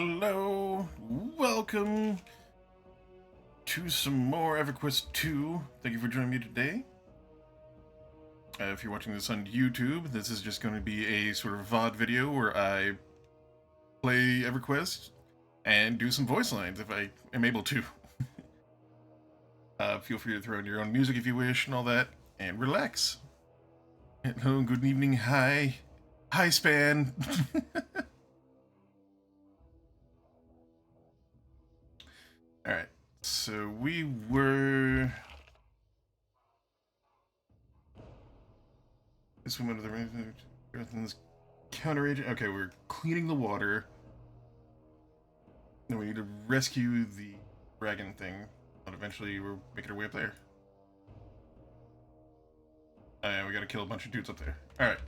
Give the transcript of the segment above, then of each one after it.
Hello, welcome to some more EverQuest 2. Thank you for joining me today. If you're watching this on YouTube, this is just going to be a sort of VOD video where I play EverQuest and do some voice lines if I am able to. Feel free to throw in your own music if you wish and all that, and relax. Hello, good evening, hi. Hi, Span. Alright, so we were... This one under the counter agent. Okay, we're cleaning the water. Then we need to rescue the dragon thing. But eventually we're making our way up there. Oh yeah, we gotta kill a bunch of dudes up there. Alright.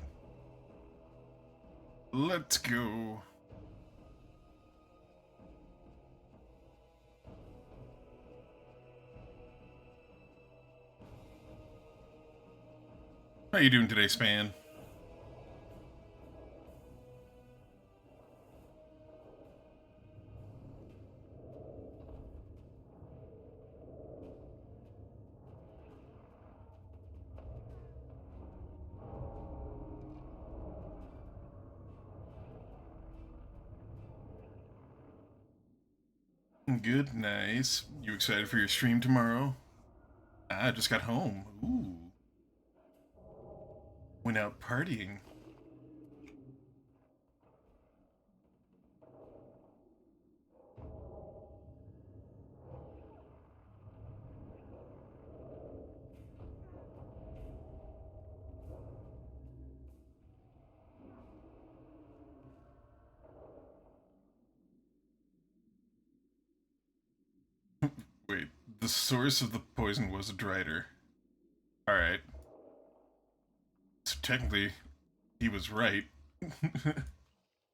Let's go. How you doing today, Span? Good, nice. You excited for your stream tomorrow? I just got home. Ooh. Went out partying. Wait, the source of the poison was a drider. Alright. So technically, he was right.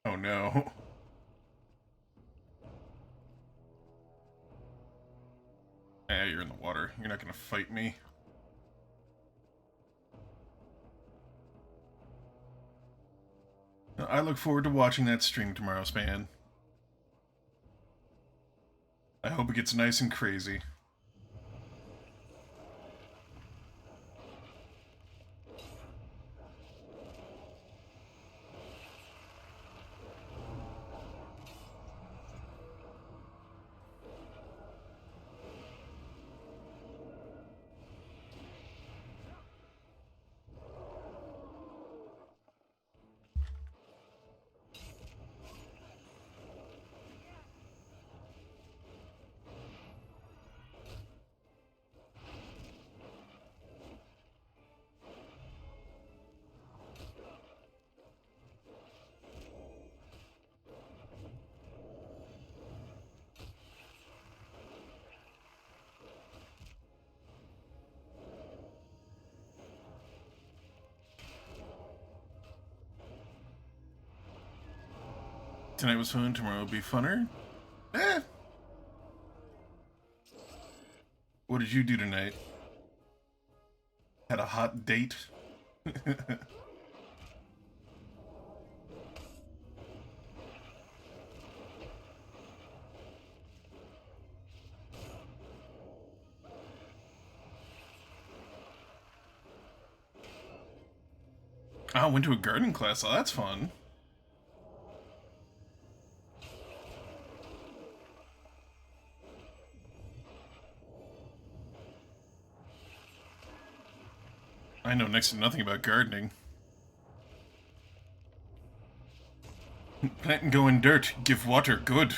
Oh no. Yeah, you're in the water. You're not gonna fight me. I look forward to watching that stream tomorrow, Span. I hope it gets nice and crazy. Tonight was fun, tomorrow will be funner. Eh. What did you do tonight? Had a hot date? I went to a gardening class. Oh, that's fun. I know next to nothing about gardening. Plant and go in dirt, give water, good.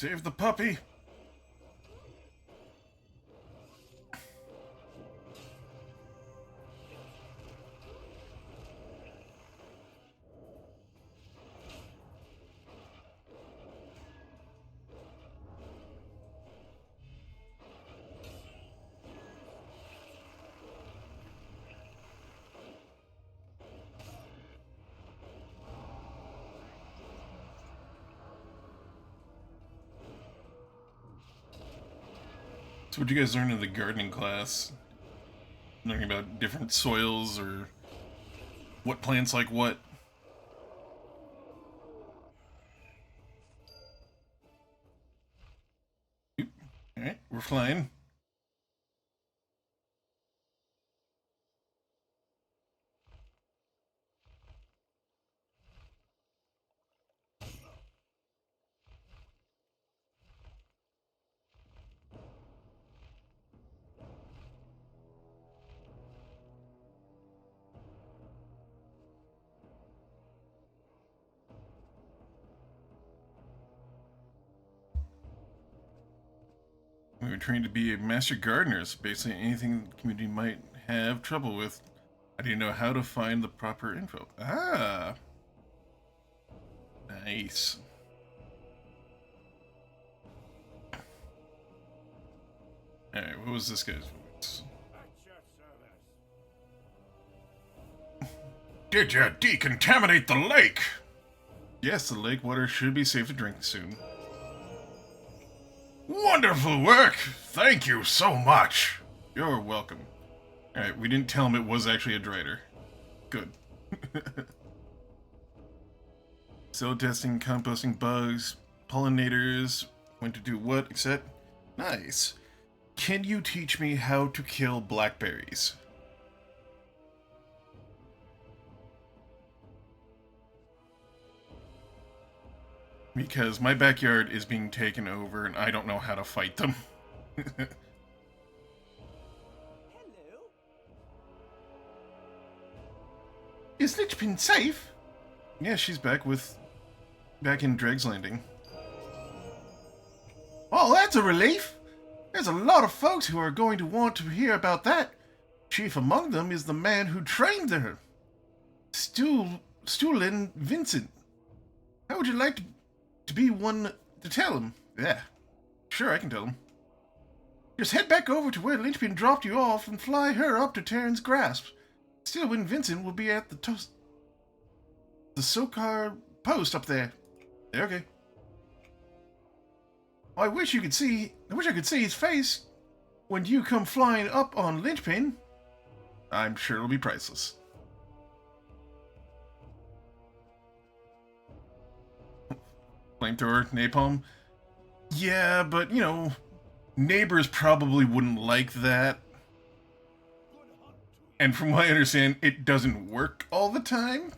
Save the puppy. So what did you guys learn in the gardening class? Learning about different soils or what plants like what? Alright, we're flying. We were trained to be a master gardener, so basically anything the community might have trouble with. I didn't know how to find the proper info. Ah! Nice. Alright, what was this guy's voice? Did you decontaminate the lake? Yes, the lake water should be safe to drink soon. Wonderful work! Thank you so much! You're welcome. Alright, we didn't tell him it was actually a drider. Good. Cell testing, composting bugs, pollinators, when to do what, etc. Nice. Can you teach me how to kill blackberries? Because my backyard is being taken over and I don't know how to fight them. Hello. Is Litchpin safe? Yeah, she's back in Dreg's Landing. Oh, that's a relief! There's a lot of folks who are going to want to hear about that. Chief among them is the man who trained her, Stuhlin Vincent. How would you like to be one to tell him? Yeah, sure, I can tell him. Just head back over to where Lynchpin dropped you off and fly her up to Terran's grasp. Stuhlin Vincent will be at the Sokar post up there. Yeah, okay. I wish I could see his face when you come flying up on Lynchpin. I'm sure it'll be priceless. Flamethrower, napalm. Yeah, but you know, neighbors probably wouldn't like that. And from what I understand, it doesn't work all the time.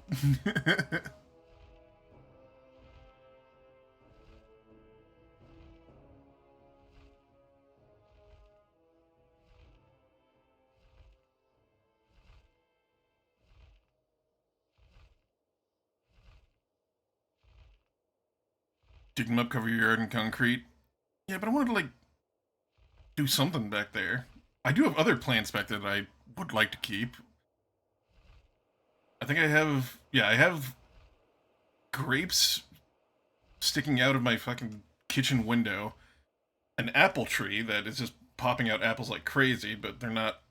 Dig them up, cover your yard in concrete. Yeah, but I wanted to, like, do something back there. I do have other plants back there that I would like to keep. I think I have... Yeah, I have grapes sticking out of my fucking kitchen window. An apple tree that is just popping out apples like crazy, but they're not...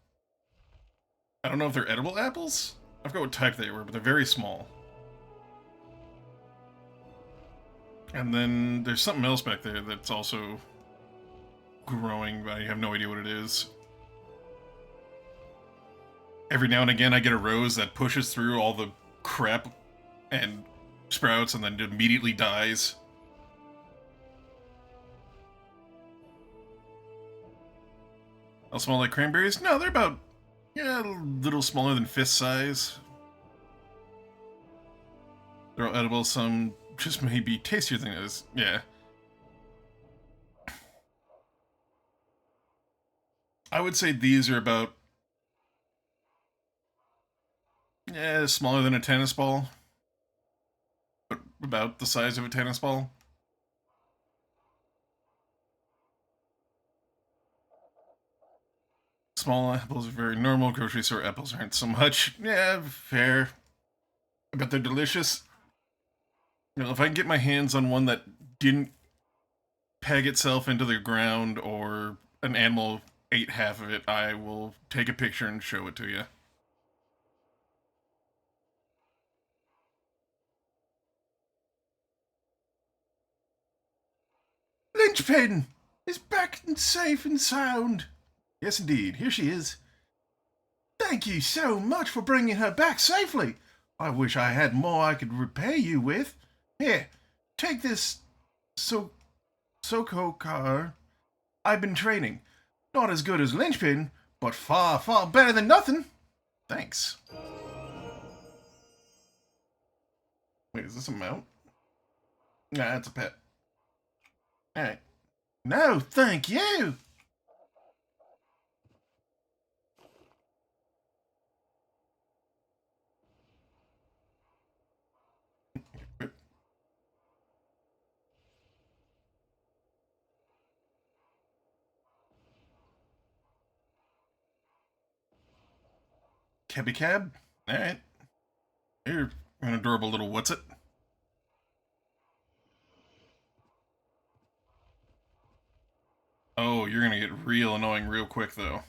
I don't know if they're edible apples? I forgot what type they were, but they're very small. And then there's something else back there that's also growing, but I have no idea what it is. Every now and again I get a rose that pushes through all the crap and sprouts and then immediately dies. How small like cranberries? No, they're about, yeah, a little smaller than fist size. They're all edible, some just maybe tastier than others. Yeah. I would say these are about, yeah, smaller than a tennis ball. But about the size of a tennis ball. small apples are very normal. Grocery store apples aren't so much. Yeah, fair. I bet they're delicious. You know, if I can get my hands on one that didn't peg itself into the ground or an animal ate half of it, I will take a picture and show it to you. Linchpin is back and safe and sound. Yes, indeed. Here she is. Thank you so much for bringing her back safely. I wish I had more I could repay you with. Here, take this Soko car. I've been training. Not as good as Linchpin, but far, far better than nothing. Thanks. Wait, is this a mount? Nah, it's a pet. Alright. No, thank you. Cabby cab? Alright. You're an adorable little what's it? Oh, you're gonna get real annoying real quick though.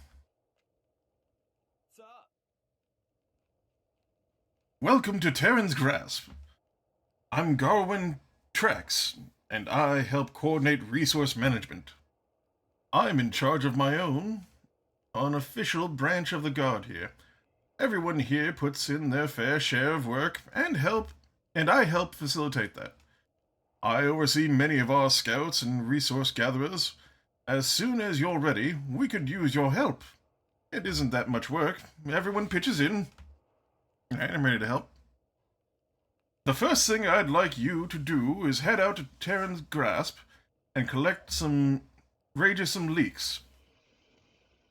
Welcome to Terran's Grasp. I'm Garwin Trex, and I help coordinate resource management. I'm in charge of my own unofficial branch of the Guard here. Everyone here puts in their fair share of work and I help facilitate that. I oversee many of our scouts and resource gatherers. As soon as you're ready, we could use your help. It isn't that much work. Everyone pitches in. Alright, I'm ready to help. The first thing I'd like you to do is head out to Terran's Grasp and collect some leeks.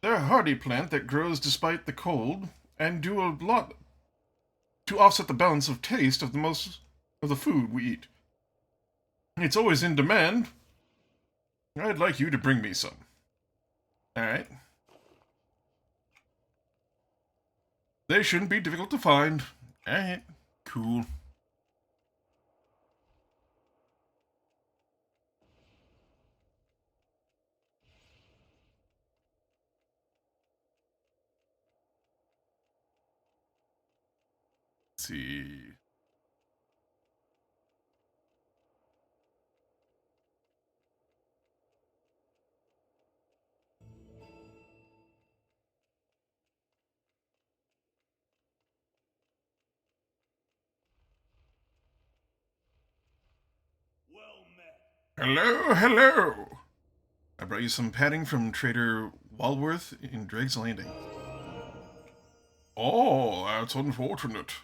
They're a hardy plant that grows despite the cold and do a lot to offset the balance of taste of most of the food we eat. It's always in demand. I'd like you to bring me some. Alright. They shouldn't be difficult to find. Alright, cool. Let's see. Hello, hello! I brought you some padding from Trader Walworth in Drake's Landing. Oh, that's unfortunate.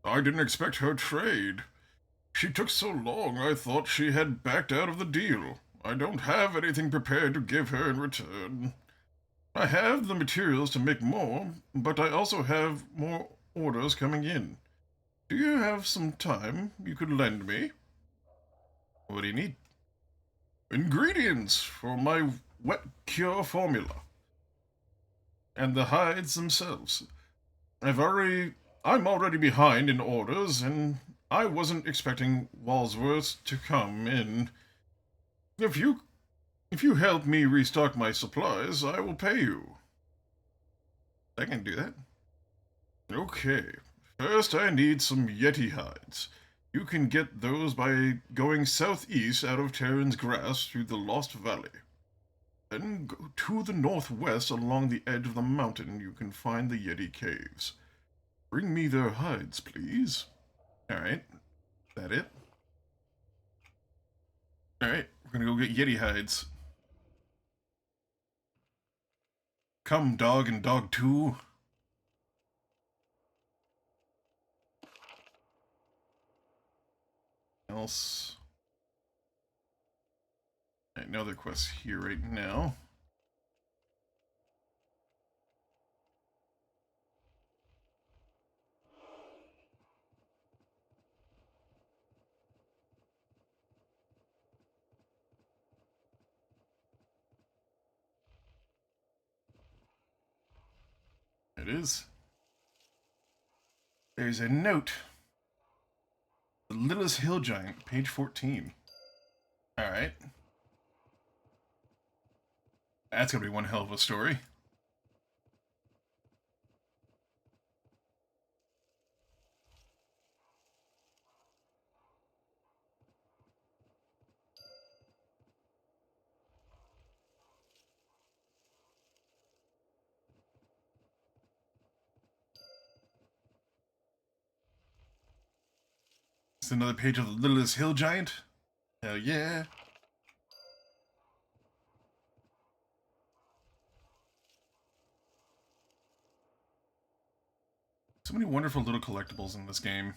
I didn't expect her trade. She took so long I thought she had backed out of the deal. I don't have anything prepared to give her in return. I have the materials to make more, but I also have more orders coming in. Do you have some time you could lend me? What do you need? Ingredients for my wet cure formula. And the hides themselves. I'm already behind in orders, and I wasn't expecting Walsworth to come in. If you help me restock my supplies, I will pay you. I can do that. Okay. First, I need some Yeti hides. You can get those by going southeast out of Terran's Grasp through the Lost Valley. Then go to the northwest along the edge of the mountain. You can find the Yeti caves. Bring me their hides, please. Alright. That it? Alright, we're gonna go get Yeti hides. Come, dog and dog 2. Else. Alright, no other quests here right now. It is. There's a note. The Littlest Hill Giant, page 14. Alright. That's gonna be one hell of a story. It's another page of The Littlest Hill Giant. Hell yeah. So many wonderful little collectibles in this game.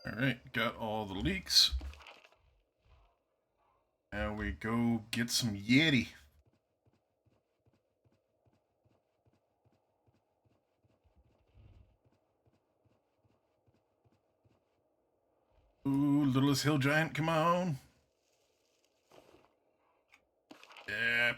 Alright, got all the leaks. Now we go get some Yeti. Ooh, Littlest Hill Giant, come on. Yeah.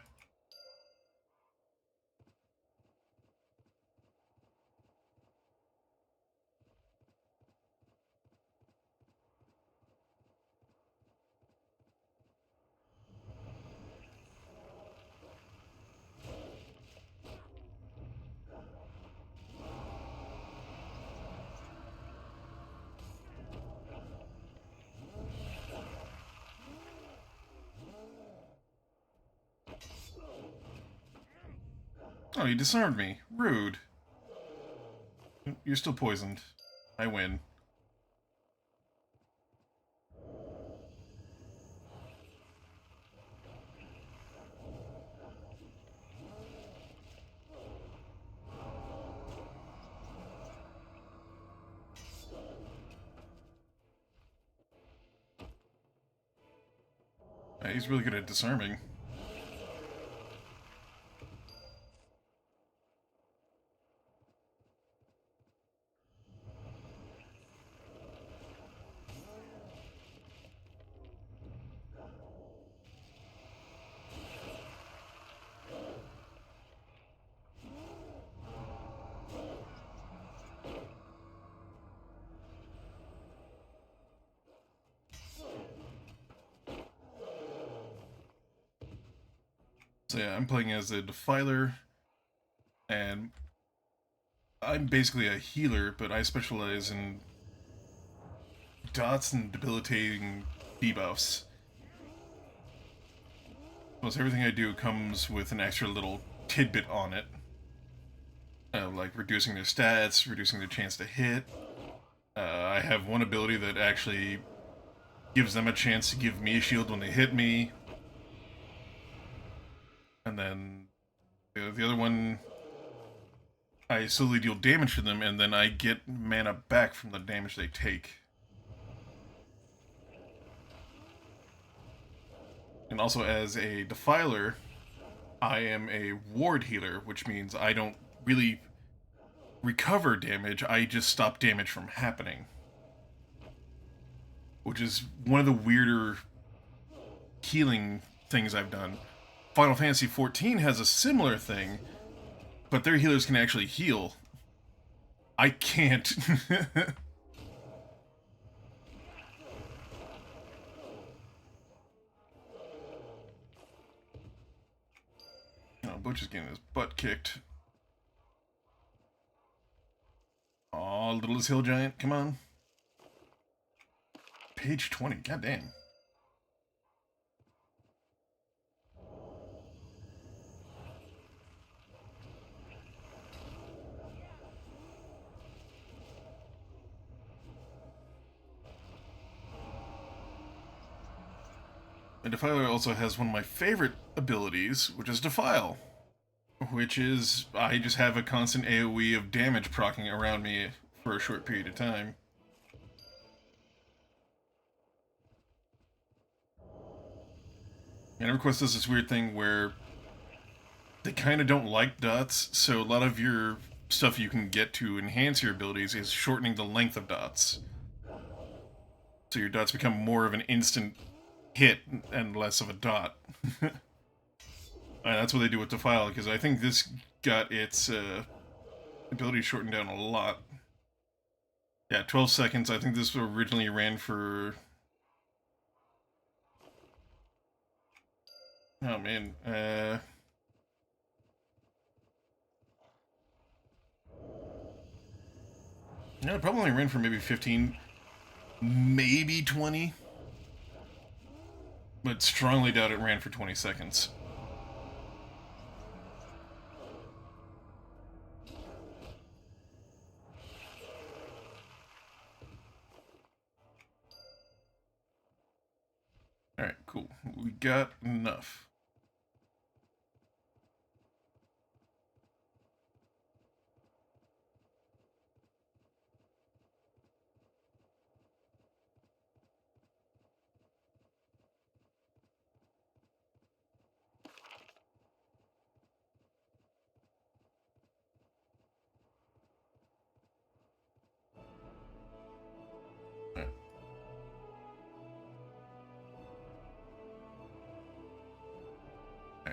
Oh, you disarmed me. Rude. You're still poisoned. I win. He's really good at disarming. So yeah, I'm playing as a Defiler, and I'm basically a healer, but I specialize in dots and debilitating debuffs. Almost everything I do comes with an extra little tidbit on it. Like reducing their stats, reducing their chance to hit. I have one ability that actually gives them a chance to give me a shield when they hit me. And then the other one, I slowly deal damage to them, and then I get mana back from the damage they take. And also, as a Defiler, I am a ward healer, which means I don't really recover damage, I just stop damage from happening. Which is one of the weirder healing things I've done. Final Fantasy XIV has a similar thing, but their healers can actually heal. I can't. Oh, Butch is getting his butt kicked. Aw, Littlest Hill Giant, come on. Page 20, goddamn. And Defiler also has one of my favorite abilities, which is Defile. which is I just have a constant AoE of damage proccing around me for a short period of time. And EverQuest does this weird thing where they kind of don't like dots, so a lot of your stuff you can get to enhance your abilities is shortening the length of dots. So your dots become more of an instant hit and less of a dot. That's what they do with Defiler, because I think this got its ability shortened down a lot. Yeah, 12 seconds. I think this originally ran for... Oh, man. No, it probably only ran for maybe 15, maybe 20. But strongly doubt it ran for 20 seconds. Alright, cool. We got enough. Alright.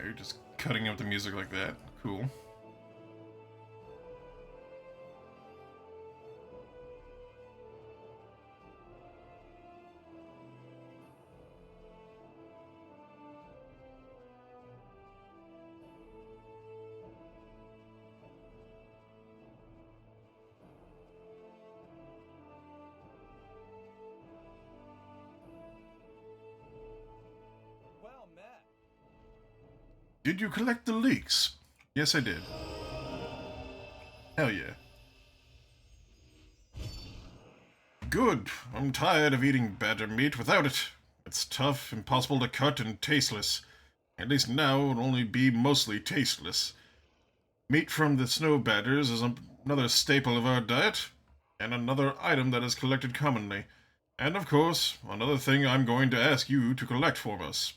You're just cutting up the music like that. Cool. Well met. Did you collect the leaks? Yes, I did. Hell yeah. Good. I'm tired of eating badger meat without it. It's tough, impossible to cut, and tasteless. At least now it'll only be mostly tasteless. Meat from the snow badgers is another staple of our diet, and another item that is collected commonly. And of course, another thing I'm going to ask you to collect for us.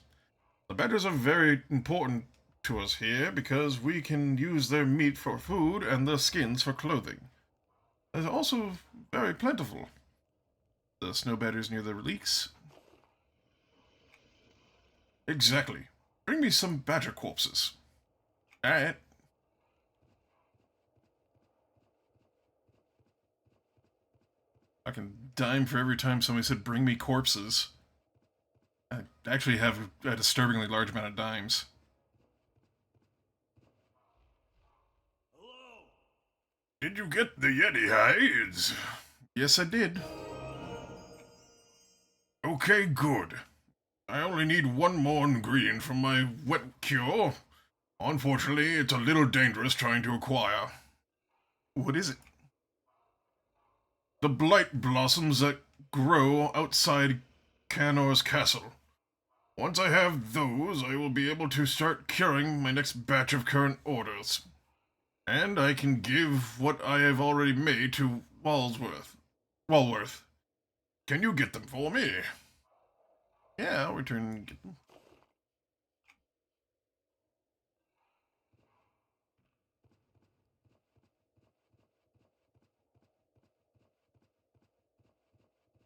The badgers are very important to us here because we can use their meat for food and their skins for clothing. They're also very plentiful. The snow badgers near the leaks? Exactly. Bring me some badger corpses. Alright. I can dime for every time somebody said, bring me corpses. I actually have a disturbingly large amount of dimes. Hello. Did you get the Yeti hides? Yes, I did. Okay, good. I only need one more ingredient from my wet cure. Unfortunately, it's a little dangerous trying to acquire. What is it? The blight blossoms that grow outside Canor's castle. Once I have those, I will be able to start curing my next batch of current orders. And I can give what I have already made to Walworth. Can you get them for me? Yeah, I'll return and get them.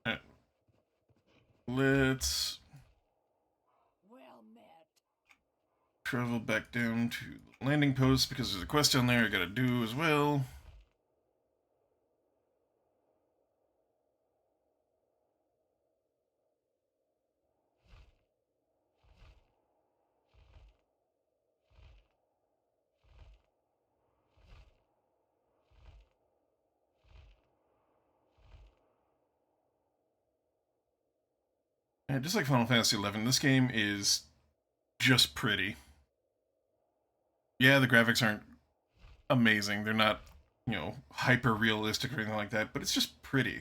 Alright. Let's Well met. travel back down to the landing post because there's a quest down there I gotta do as well. And just like Final Fantasy XI, this game is just pretty. Yeah, the graphics aren't amazing. They're not, hyper realistic or anything like that, but it's just pretty.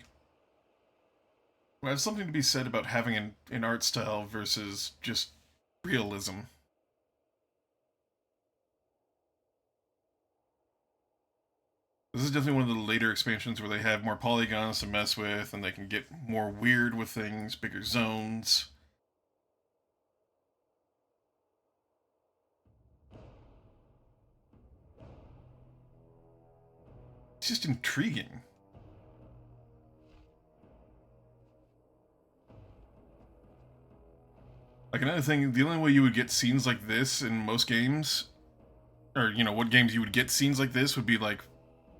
There's something to be said about having an art style versus just realism. This is definitely one of the later expansions where they have more polygons to mess with, and they can get more weird with things, bigger zones. It's just intriguing. Like, another thing, the only way you would get scenes like this in most games, or, you know, what games you would get scenes like this would be like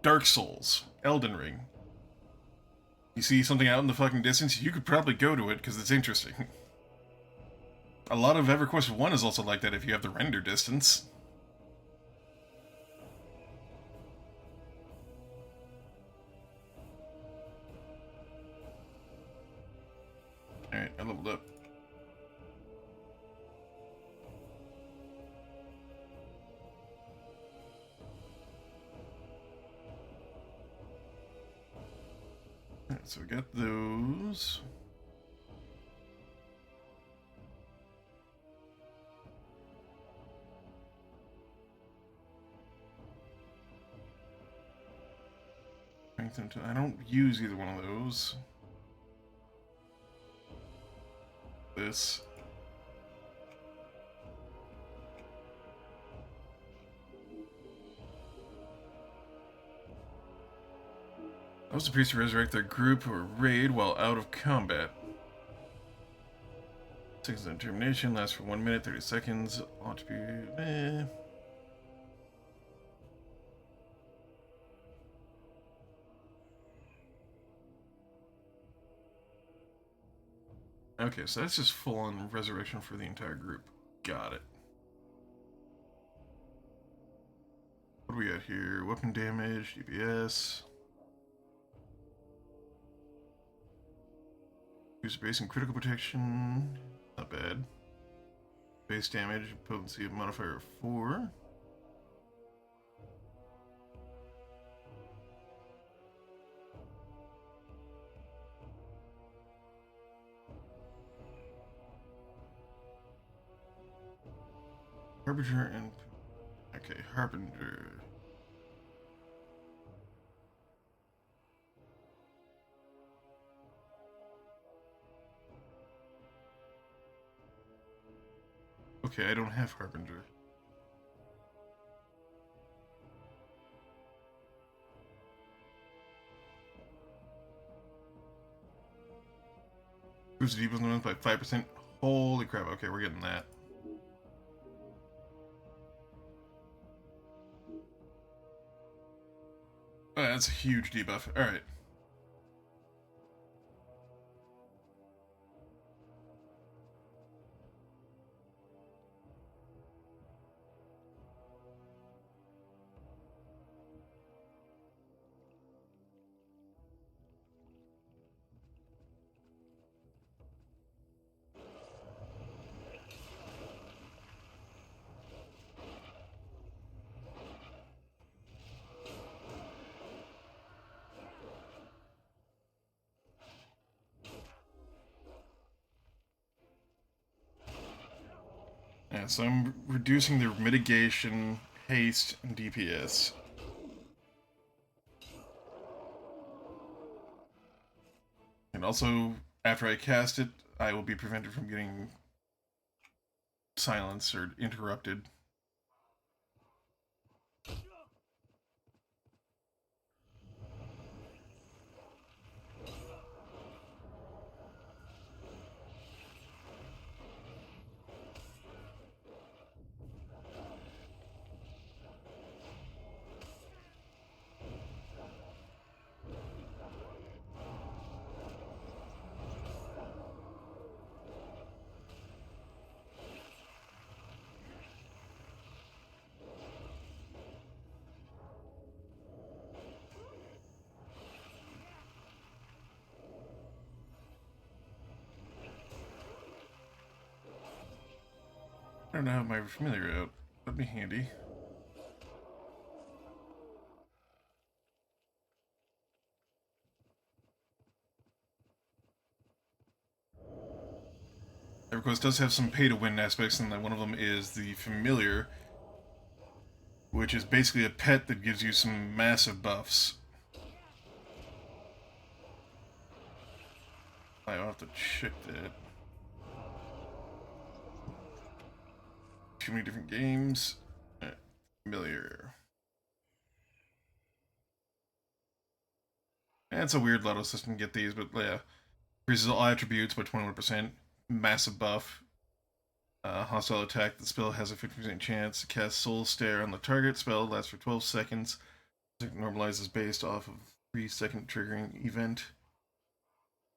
Dark Souls, Elden Ring. You see something out in the fucking distance, you could probably go to it because it's interesting. A lot of EverQuest 1 is also like that if you have the render distance. Alright, I leveled up. Alright, so we got those. I don't use either one of those. This. I was supposed to resurrect their group or raid while out of combat. 6 determination lasts for 1 minute, 30 seconds. Ought to be. Okay, so that's just full on resurrection for the entire group. Got it. What do we got here? Weapon damage, DPS. Use base and critical protection. Not bad. Base damage, potency of modifier of 4. Harbinger and... Okay, Harbinger. Okay, I don't have Harbinger. Boost the deepest limit by 5%. Holy crap, okay, we're getting that. Oh, that's a huge debuff. Alright. Yeah, so I'm reducing their mitigation, haste, and DPS. And also, after I cast it, I will be prevented from getting silenced or interrupted. I don't have my familiar out. That'd be handy. EverQuest does have some pay-to-win aspects, and one of them is the familiar, which is basically a pet that gives you some massive buffs. I'll have to check that. Too many different games. Familiar. And it's a weird lotto system to get these, but yeah. Increases all attributes by 21%. Massive buff. Hostile attack. The spell has a 50% chance to cast Soul Stare on the target. Spell lasts for 12 seconds. It normalizes based off of 3-second triggering event.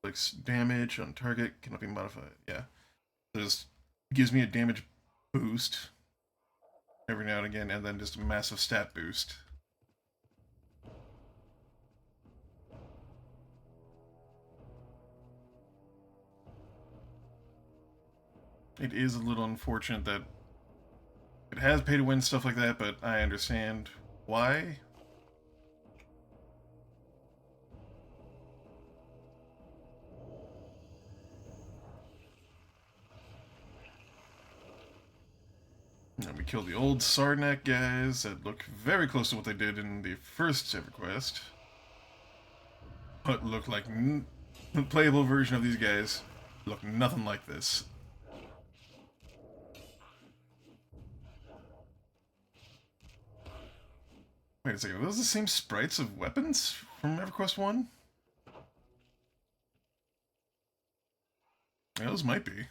Inflicts damage on target. Cannot be modified. Yeah. This gives me a damage boost every now and again, and then just a massive stat boost. It is a little unfortunate that it has pay to win stuff like that, but I understand why. And we kill the old Sarnak guys that look very close to what they did in the first EverQuest. But look like the playable version of these guys look nothing like this. Wait a second, are those the same sprites of weapons from EverQuest 1? Yeah, those might be.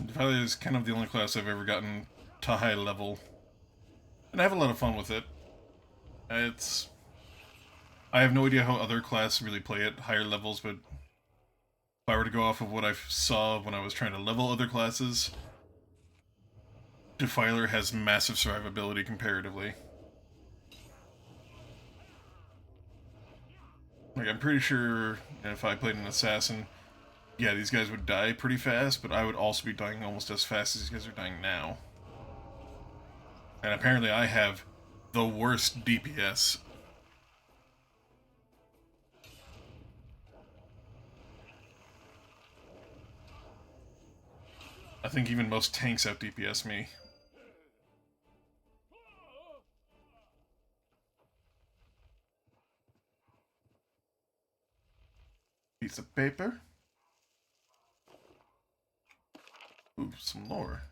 Defiler is kind of the only class I've ever gotten to high level. And I have a lot of fun with it. It's... I have no idea how other classes really play at higher levels, but if I were to go off of what I saw when I was trying to level other classes, Defiler has massive survivability comparatively. Like, I'm pretty sure if I played an assassin, yeah, these guys would die pretty fast, but I would also be dying almost as fast as these guys are dying now. And apparently I have the worst DPS. I think even most tanks out DPS me. Piece of paper. Ooh, some lore.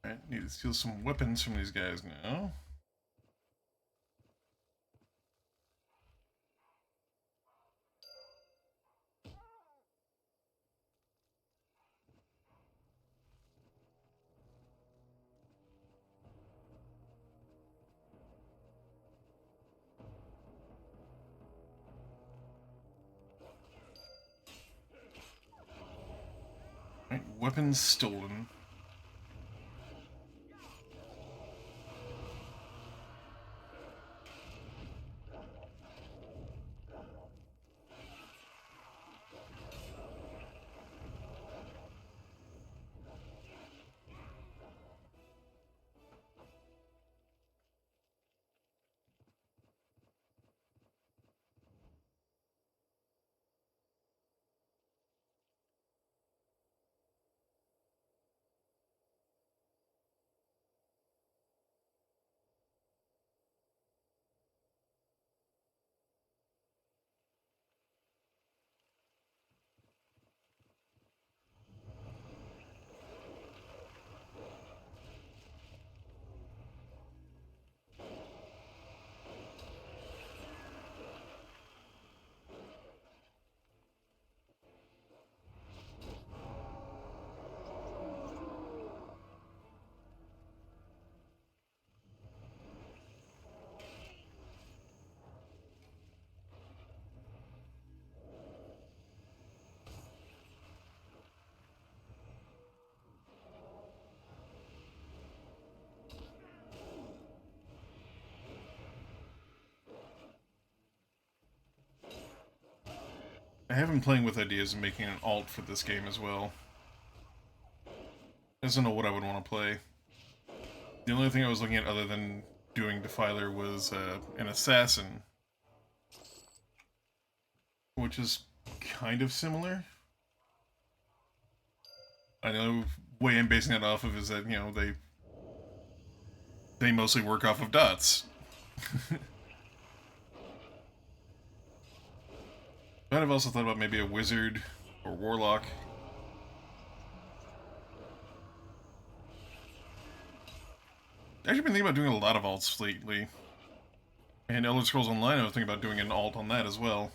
Alright, need to steal some weapons from these guys now. Alright, weapons stolen. I have been playing with ideas of making an alt for this game as well. I just don't know what I would want to play. The only thing I was looking at other than doing Defiler was an assassin, which is kind of similar. I know way I'm basing that off of is that, you know, they mostly work off of dots. But I've also thought about maybe a wizard or warlock. I've actually been thinking about doing a lot of alts lately. And Elder Scrolls Online, I was thinking about doing an alt on that as well.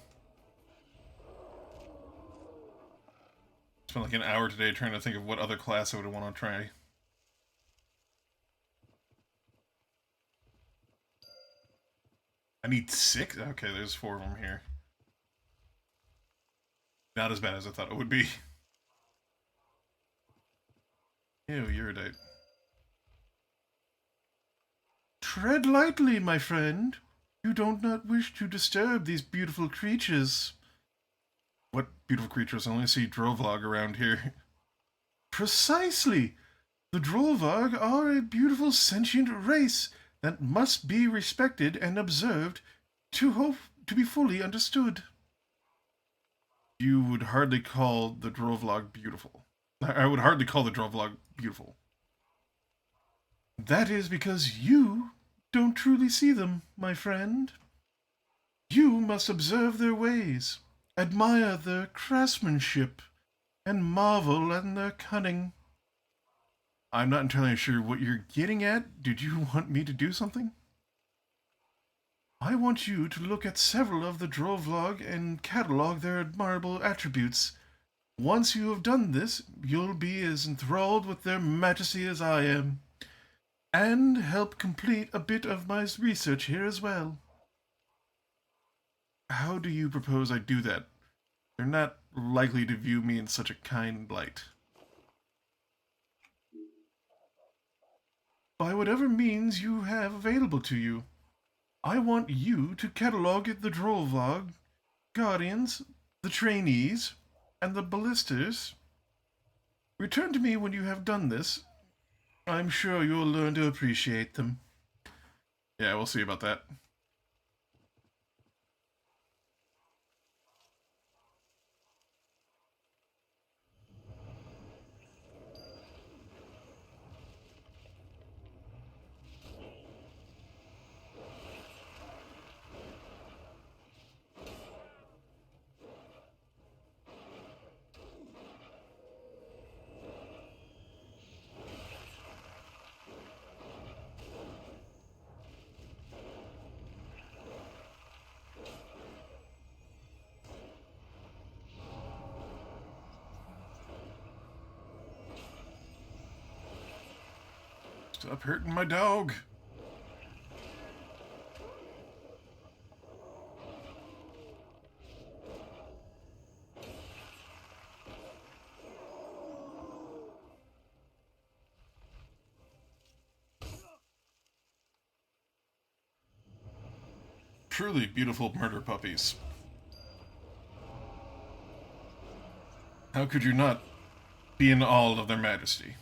Spent like an hour today trying to think of what other class I would want to try. I need 6? Okay, there's 4 of them here. Not as bad as I thought it would be. Ew, Uridite. Tread lightly, my friend. You don't not wish to disturb these beautiful creatures. What beautiful creatures? I only see Drovlog around here. Precisely! The Drovlog are a beautiful sentient race that must be respected and observed to hope to be fully understood. You would hardly call the Drovlog beautiful. I would hardly call the Drovlog beautiful. That is because you don't truly see them, my friend. You must observe their ways, admire their craftsmanship, and marvel at their cunning. I'm not entirely sure what you're getting at. Did you want me to do something? I want you to look at several of the Drovlog and catalog their admirable attributes. Once you have done this, you'll be as enthralled with their majesty as I am, and help complete a bit of my research here as well. How do you propose I do that? They're not likely to view me in such a kind light. By whatever means you have available to you. I want you to catalog the Drovlog, Guardians, the Trainees, and the Ballisters. Return to me when you have done this. I'm sure you'll learn to appreciate them. Yeah, we'll see about that. Stop hurting my dog. Truly beautiful murder puppies. How could you not be in awe of their majesty?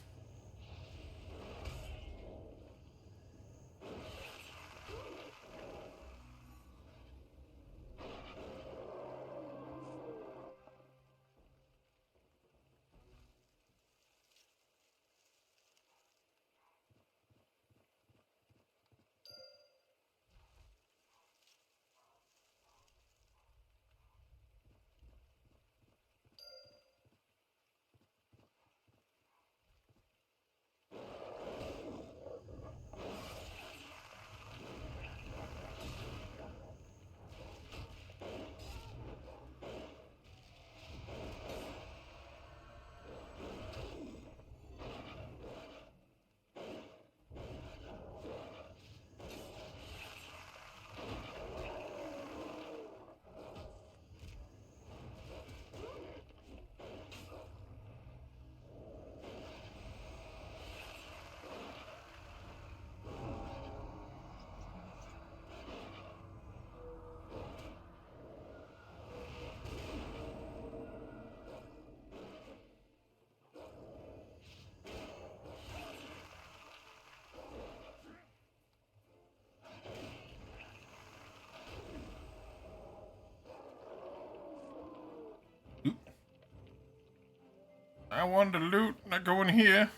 I wanted to loot, not go in here.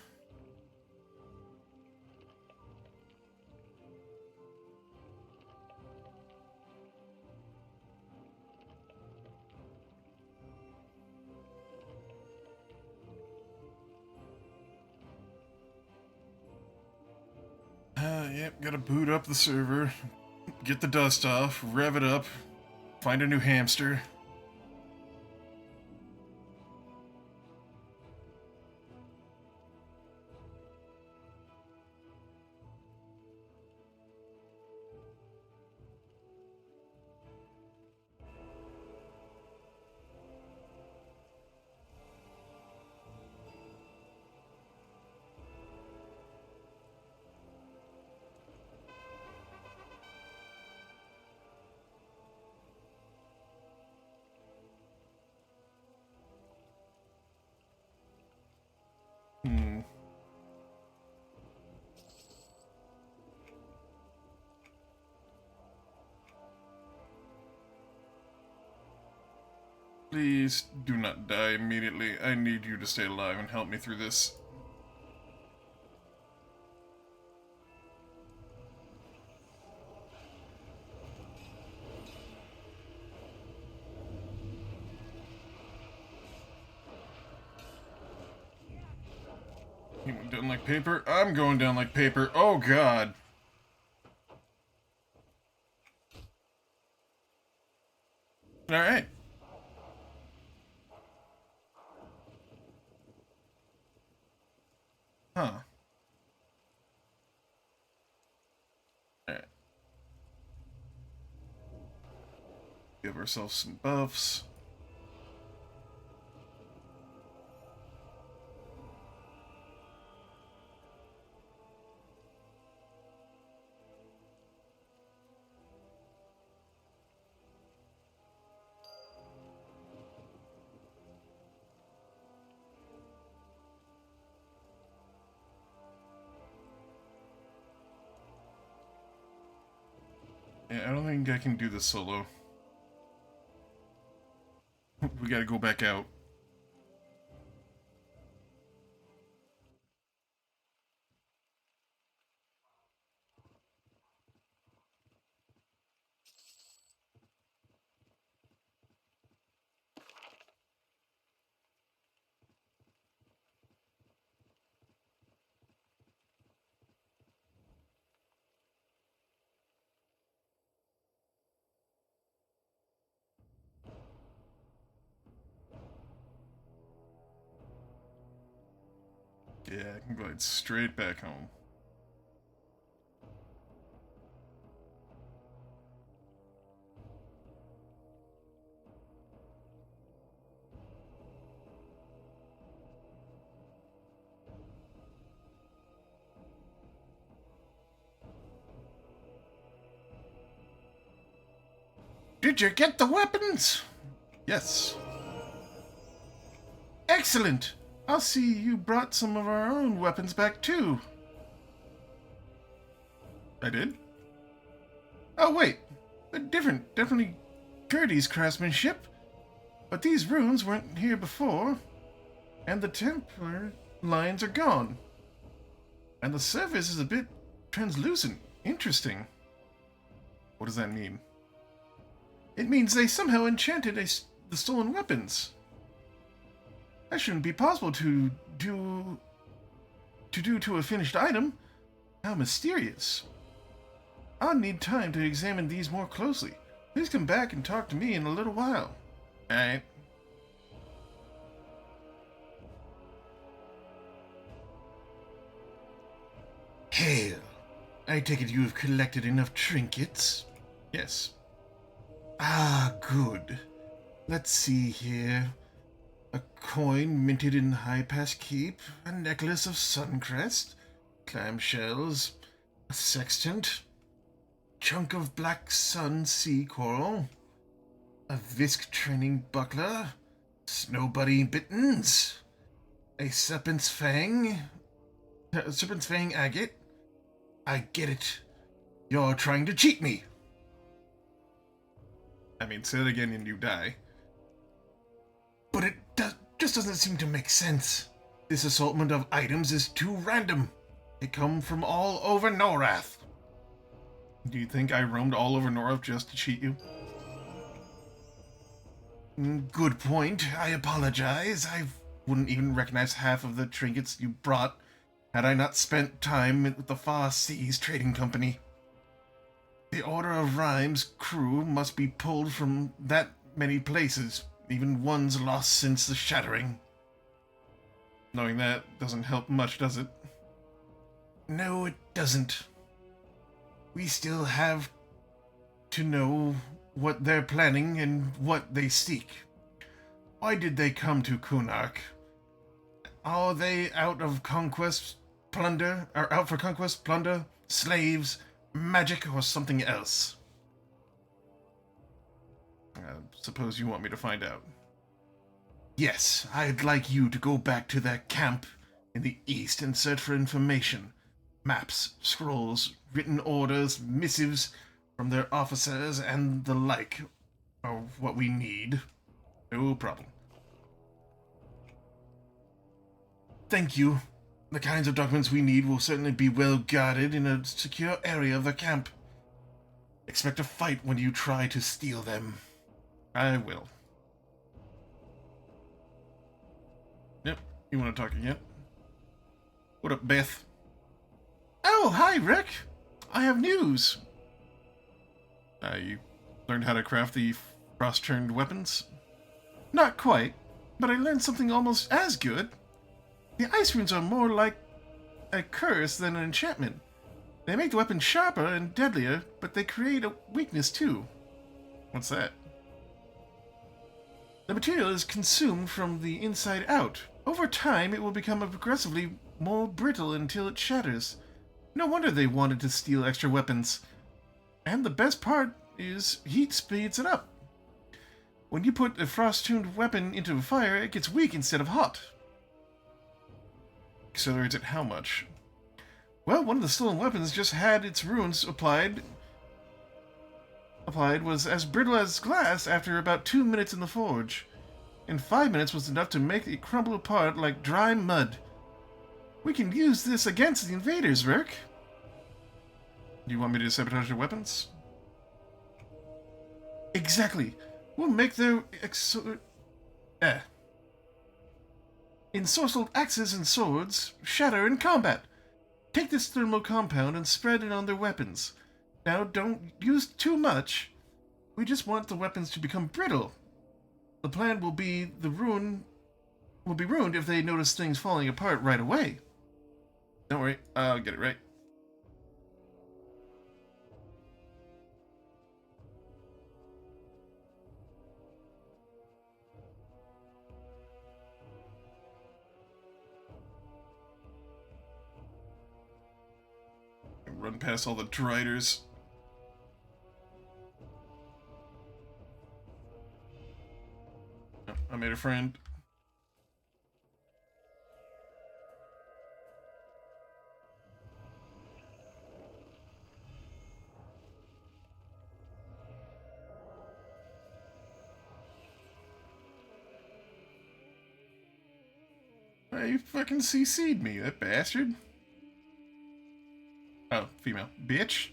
Yep, gotta boot up the server, get the dust off, rev it up, find a new hamster. Please do not die immediately. I need you to stay alive and help me through this. He went down like paper. I'm going down like paper. Oh, God. All right. Huh. All right. Give ourselves some buffs. Yeah, I don't think I can do this solo. We gotta go back out. Yeah, I can glide straight back home. Did you get the weapons? Yes. Excellent. I'll see you brought some of our own weapons back too. I did? Oh, wait. Definitely Gertie's craftsmanship. But these runes weren't here before. And the Templar lines are gone. And the surface is a bit translucent. Interesting. What does that mean? It means they somehow enchanted the stolen weapons. That shouldn't be possible to do to a finished item. How mysterious. I'll need time to examine these more closely. Please come back and talk to me in a little while. Alright. Hail. I take it you have collected enough trinkets? Yes. Ah, good. Let's see here. A coin minted in High Pass Keep, a necklace of suncrest, clamshells, a sextant, chunk of black sun sea coral, a Visk training buckler, snow buddy bittens, a serpent's fang agate. I get it. You're trying to cheat me. I mean, say it again and you die. But it just doesn't seem to make sense. This assortment of items is too random. They come from all over Norath. Do you think I roamed all over Norath just to cheat you? Good point. I apologize. I wouldn't even recognize half of the trinkets you brought had I not spent time with the Far Seas Trading Company. The Order of Rhyme's crew must be pulled from that many places, even ones lost since the Shattering. Knowing that doesn't help much, does it? No, it doesn't. We still have to know what they're planning and what they seek. Why did they come to Kunark? Are they out for conquest, plunder, slaves, magic, or something else? I suppose you want me to find out. Yes, I'd like you to go back to their camp in the east and search for information. Maps, scrolls, written orders, missives from their officers, and the like are what we need. No problem. Thank you. The kinds of documents we need will certainly be well guarded in a secure area of the camp. Expect a fight when you try to steal them. I will. Yep, you want to talk again? What up, Beth? Oh, hi, Rick! I have news! You learned how to craft the frost-turned weapons? Not quite, but I learned something almost as good. The ice runes are more like a curse than an enchantment. They make the weapon sharper and deadlier, but they create a weakness too. What's that? The material is consumed from the inside out. Over time, it will become progressively more brittle until it shatters. No wonder they wanted to steal extra weapons. And the best part is heat speeds it up. When you put a frost-tuned weapon into a fire, it gets weak instead of hot. Accelerates it how much? Well, one of the stolen weapons just had its runes applied was as brittle as glass after about 2 minutes in the forge. And 5 minutes was enough to make it crumble apart like dry mud. We can use this against the invaders, Rick. Do you want me to sabotage your weapons? Exactly. We'll make their ensorcelled axes and swords shatter in combat. Take this thermal compound and spread it on their weapons. Now, don't use too much. We just want the weapons to become brittle. The plan will be ruined if they notice things falling apart right away. Don't worry, I'll get it right. Run past all the driders. Oh, I made a friend. Hey, you fucking CC'd me, that bastard. Oh, female. Bitch.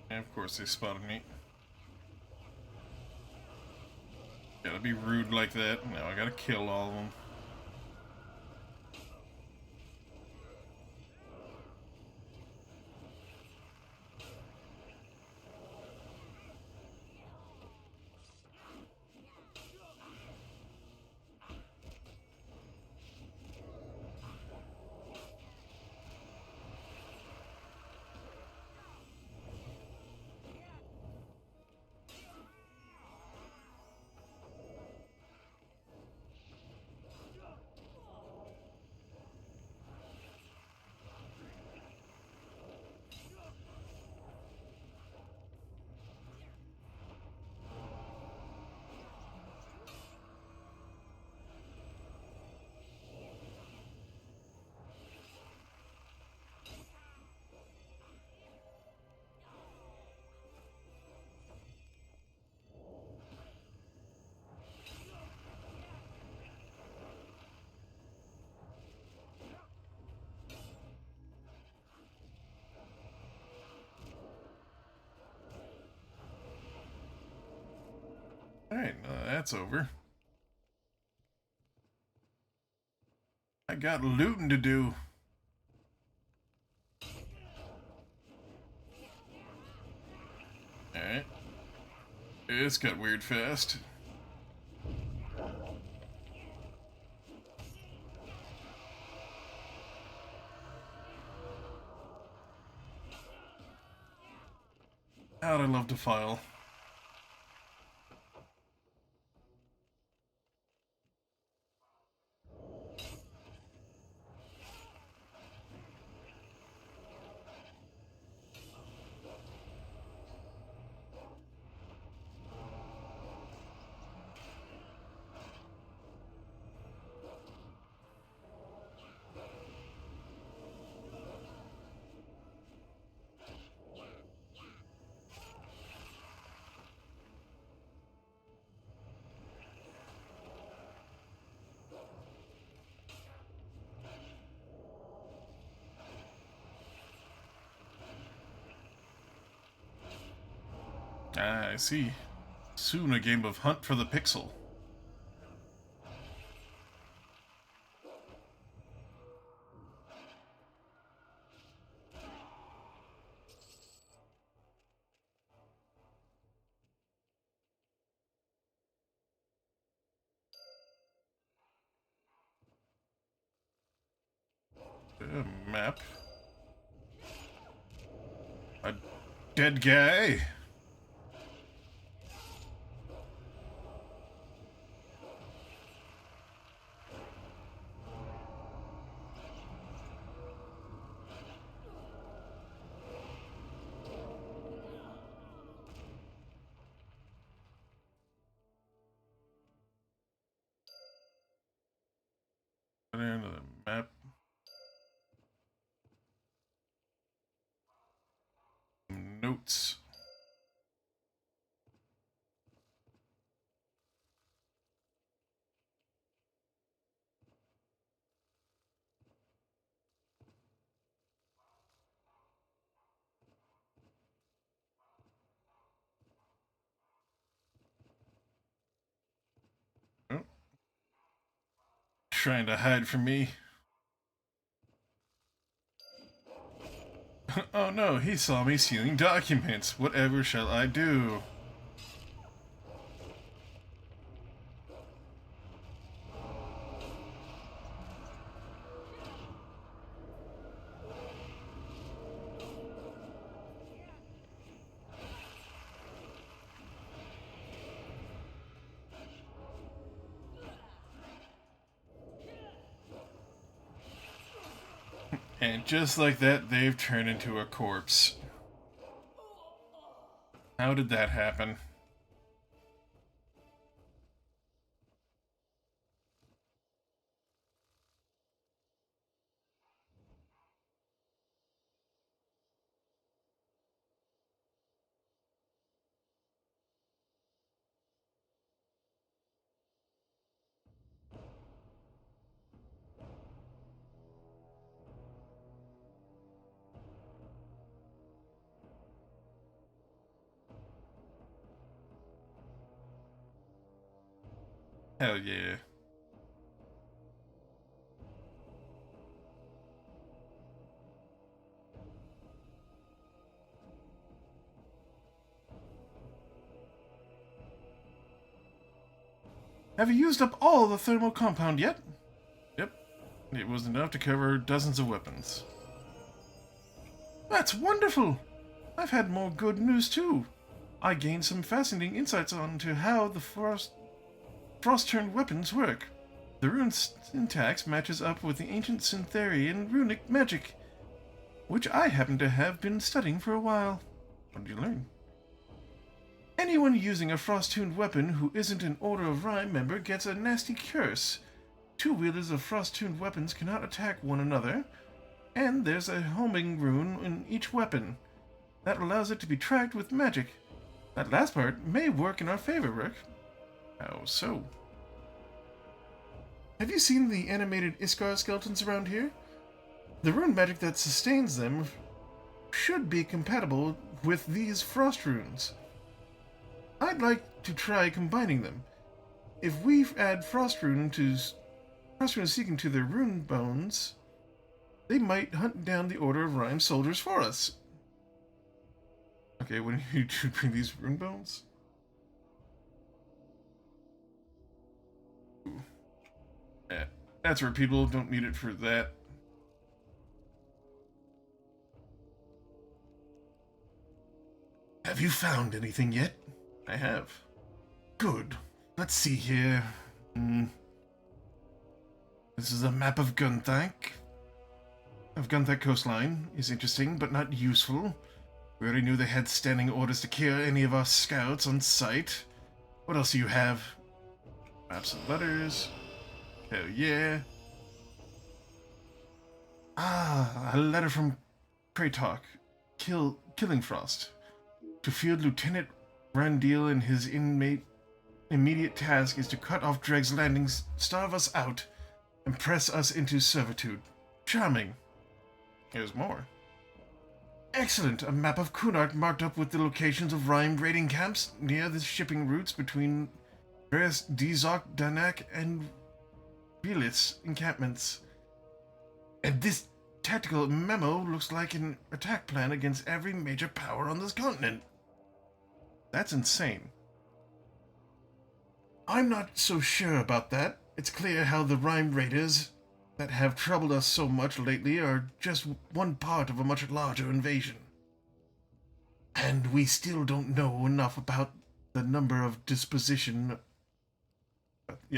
And of course they spotted me. Gotta be rude like that. Now I gotta kill all of them. Alright, that's over. I got looting to do. Alright. This got weird fast. How'd I love Defile. Ah, I see. Soon a game of Hunt for the Pixel. Map. A dead guy. Into the map. Notes. Oh. Trying to hide from me. Oh no, he saw me stealing documents. Whatever shall I do? And just like that, they've turned into a corpse. How did that happen? Hell yeah. Have you used up all the thermal compound yet? Yep. It was enough to cover dozens of weapons. That's wonderful! I've had more good news too. I gained some fascinating insights onto how the frost-turned weapons work. The rune syntax matches up with the ancient Syntherian runic magic, which I happen to have been studying for a while. What did you learn? Anyone using a frost-tuned weapon who isn't an Order of Rhyme member gets a nasty curse. Two-wielders of frost-tuned weapons cannot attack one another, and there's a homing rune in each weapon. That allows it to be tracked with magic. That last part may work in our favor, Rick. How so? Have you seen the animated iksar skeletons around here? The rune magic that sustains them should be compatible with these frost runes. I'd like to try combining them. If we add frost runes seeking to their rune bones, they might hunt down the Order of Rhyme soldiers for us. Okay, when you bring these rune bones? Ooh. Yeah, that's repeatable, don't need it for that. Have you found anything yet? I have. Good. Let's see here. This is a map of Gunthank. Gunthank coastline. Is interesting, but not useful. We already knew they had standing orders to kill any of our scouts on sight. What else do you have? Maps and letters. Hell yeah. Ah, a letter from Kratok. Killing Frost. To Field Lieutenant Randil and his immediate task is to cut off Dreg's landings, starve us out, and press us into servitude. Charming. Here's more. Excellent! A map of Kunark marked up with the locations of Rhyme raiding camps near the shipping routes between various Dzok, Danak, and Belis encampments. And this tactical memo looks like an attack plan against every major power on this continent. That's insane. I'm not so sure about that. It's clear how the Rhyme raiders that have troubled us so much lately are just one part of a much larger invasion. And we still don't know enough about the number of disposition.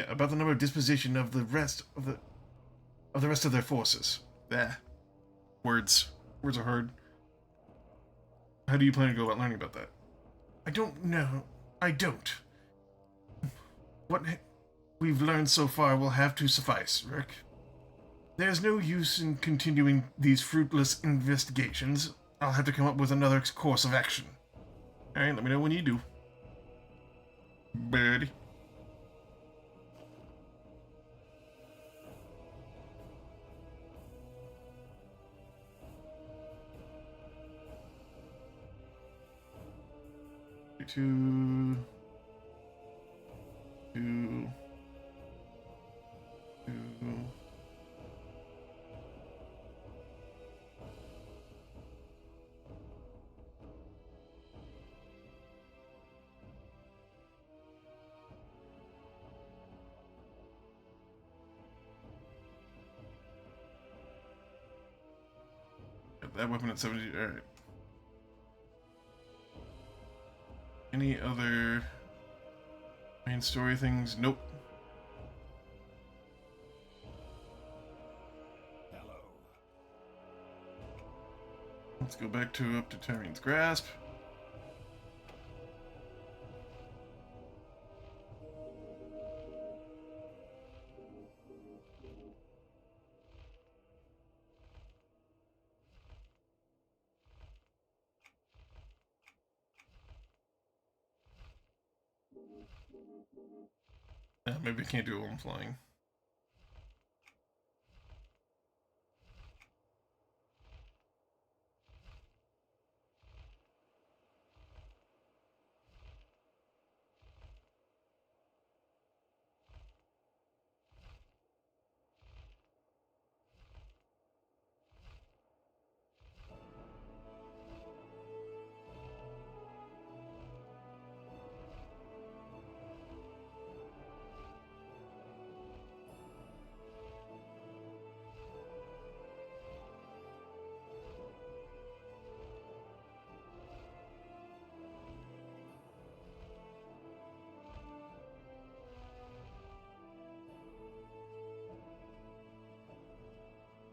About the number of disposition of the rest of their forces. There. Words are hard. How do you plan to go about learning about that? I don't know. I don't. What we've learned so far will have to suffice, Rick. There's no use in continuing these fruitless investigations. I'll have to come up with another course of action. Alright, let me know when you do. Buddy. Two. Got that weapon at 70. Alright. Any other main story things? Nope. Hello. Let's go back to up to Tyrian's Grasp. Maybe I can't do it while I'm flying.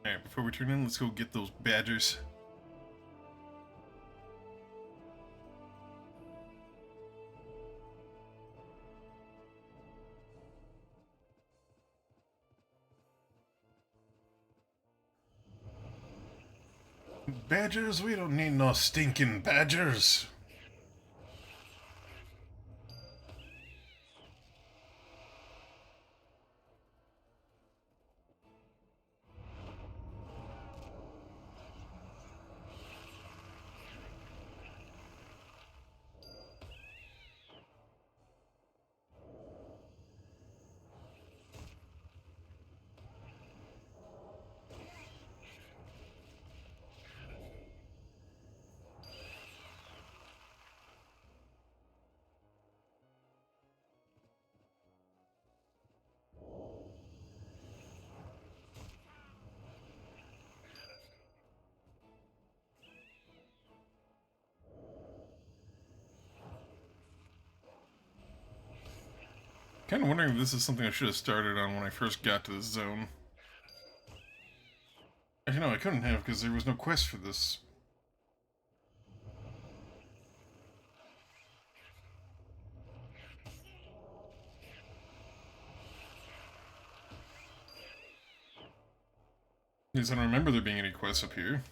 Alright, before we turn in, let's go get those badgers. Badgers? We don't need no stinking badgers. Kind of wondering if this is something I should have started on when I first got to this zone. Actually, no, I couldn't have because there was no quest for this. At least I don't remember there being any quests up here.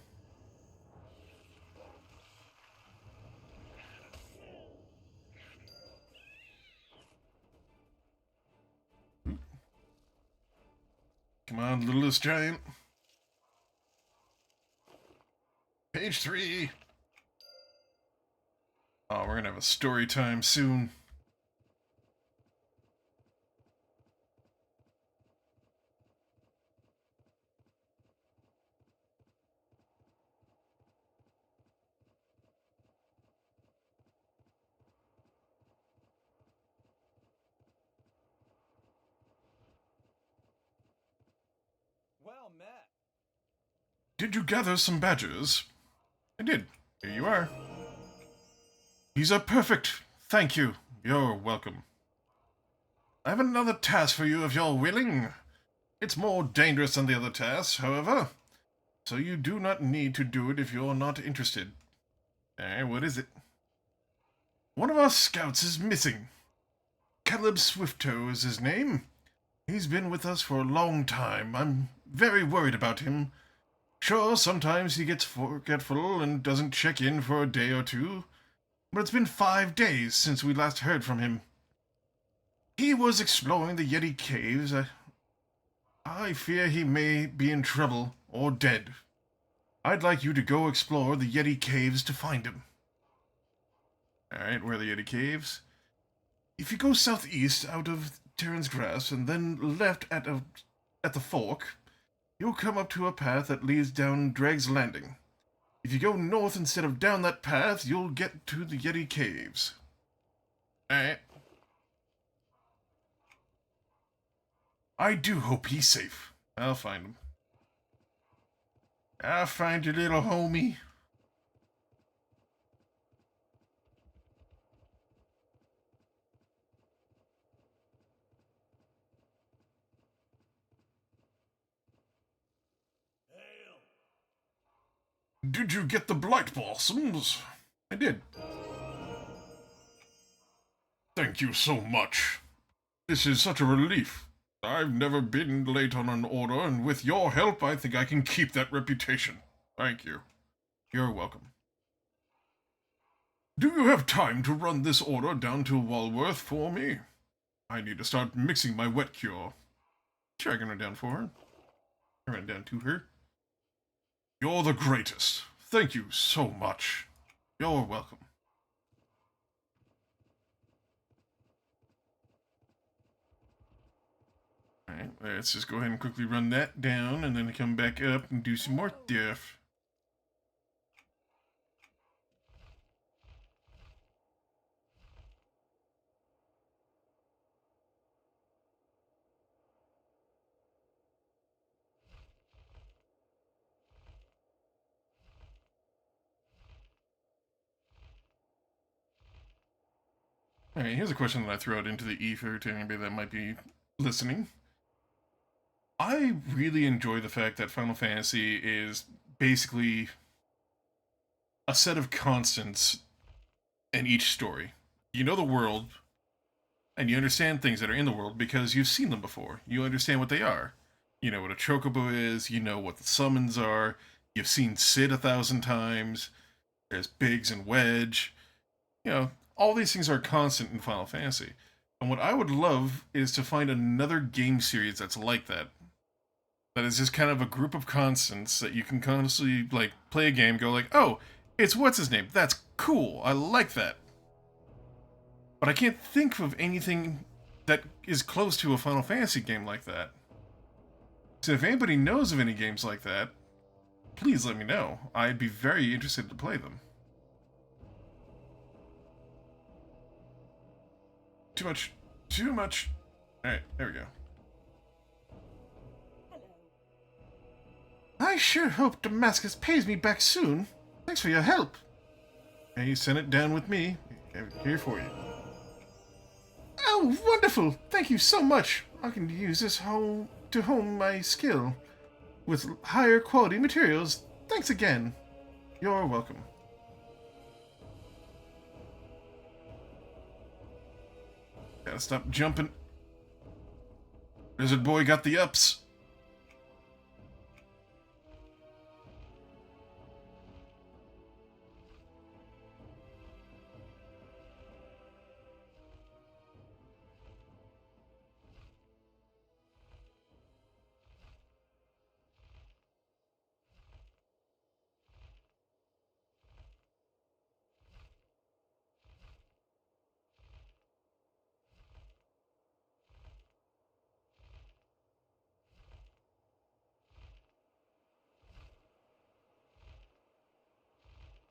Come on, littlest giant. Page 3. Oh, we're gonna have a story time soon. Well met. Did you gather some badgers? I did. Here you are. These are perfect. Thank you. You're welcome. I have another task for you if you're willing. It's more dangerous than the other tasks, however, so you do not need to do it if you're not interested. What is it? One of our scouts is missing. Caleb Swifto is his name. He's been with us for a long time. I'm very worried about him. Sure, sometimes he gets forgetful and doesn't check in for a day or two, but it's been 5 days since we last heard from him. He was exploring the Yeti caves. I fear he may be in trouble or dead. I'd like you to go explore the Yeti caves to find him. Alright, where are the Yeti caves? If you go southeast out of Terran's Grass and then left at the fork, you'll come up to a path that leads down Dreg's Landing. If you go north instead of down that path, you'll get to the Yeti caves. Alright. I do hope he's safe. I'll find him. I'll find your little homie. Did you get the blight blossoms? I did. Thank you so much. This is such a relief. I've never been late on an order, and with your help, I think I can keep that reputation. Thank you. You're welcome. Do you have time to run this order down to Walworth for me? I need to start mixing my wet cure. Sure, I can run down for her. I ran down to her. You're the greatest. Thank you so much. You're welcome. Alright, let's just go ahead and quickly run that down and then come back up and do some more stuff. Alright, here's a question that I throw out into the ether to anybody that might be listening. I really enjoy the fact that Final Fantasy is basically a set of constants in each story. You know the world, and you understand things that are in the world because you've seen them before. You understand what they are. You know what a chocobo is, you know what the summons are, you've seen Sid 1,000 times, there's Biggs and Wedge. All these things are constant in Final Fantasy. And what I would love is to find another game series that's like that. That is just kind of a group of constants that you can constantly like play a game, go like, oh, it's what's his name. That's cool. I like that. But I can't think of anything that is close to a Final Fantasy game like that. So if anybody knows of any games like that, please let me know. I'd be very interested to play them. Too much. Too much. Alright, there we go. I sure hope Damascus pays me back soon. Thanks for your help. Hey, send it down with me. Here for you. Oh, wonderful! Thank you so much. I can use this to hone my skill with higher quality materials. Thanks again. You're welcome. Gotta stop jumping. Lizard boy got the ups.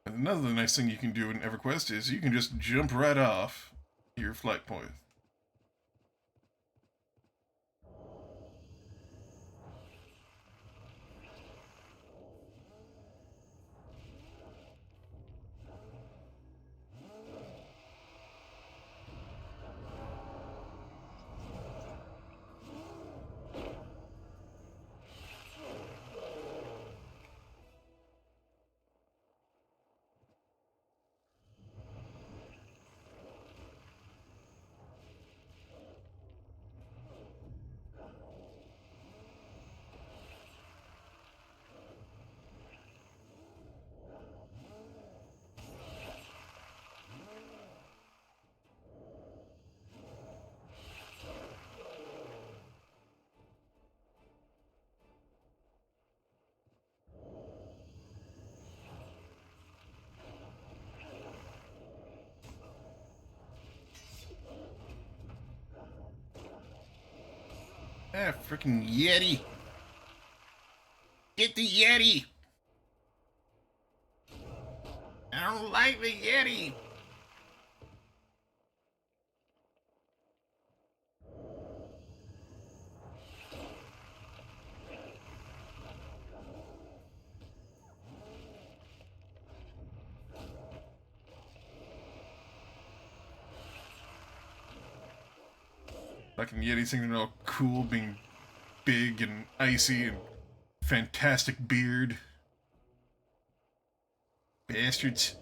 Another nice thing you can do in EverQuest is you can just jump right off your flight point. Ah, freaking Yeti! Get the Yeti! I don't like the Yeti! Fucking Yeti thing, all cool, being big and icy and fantastic beard. Bastards.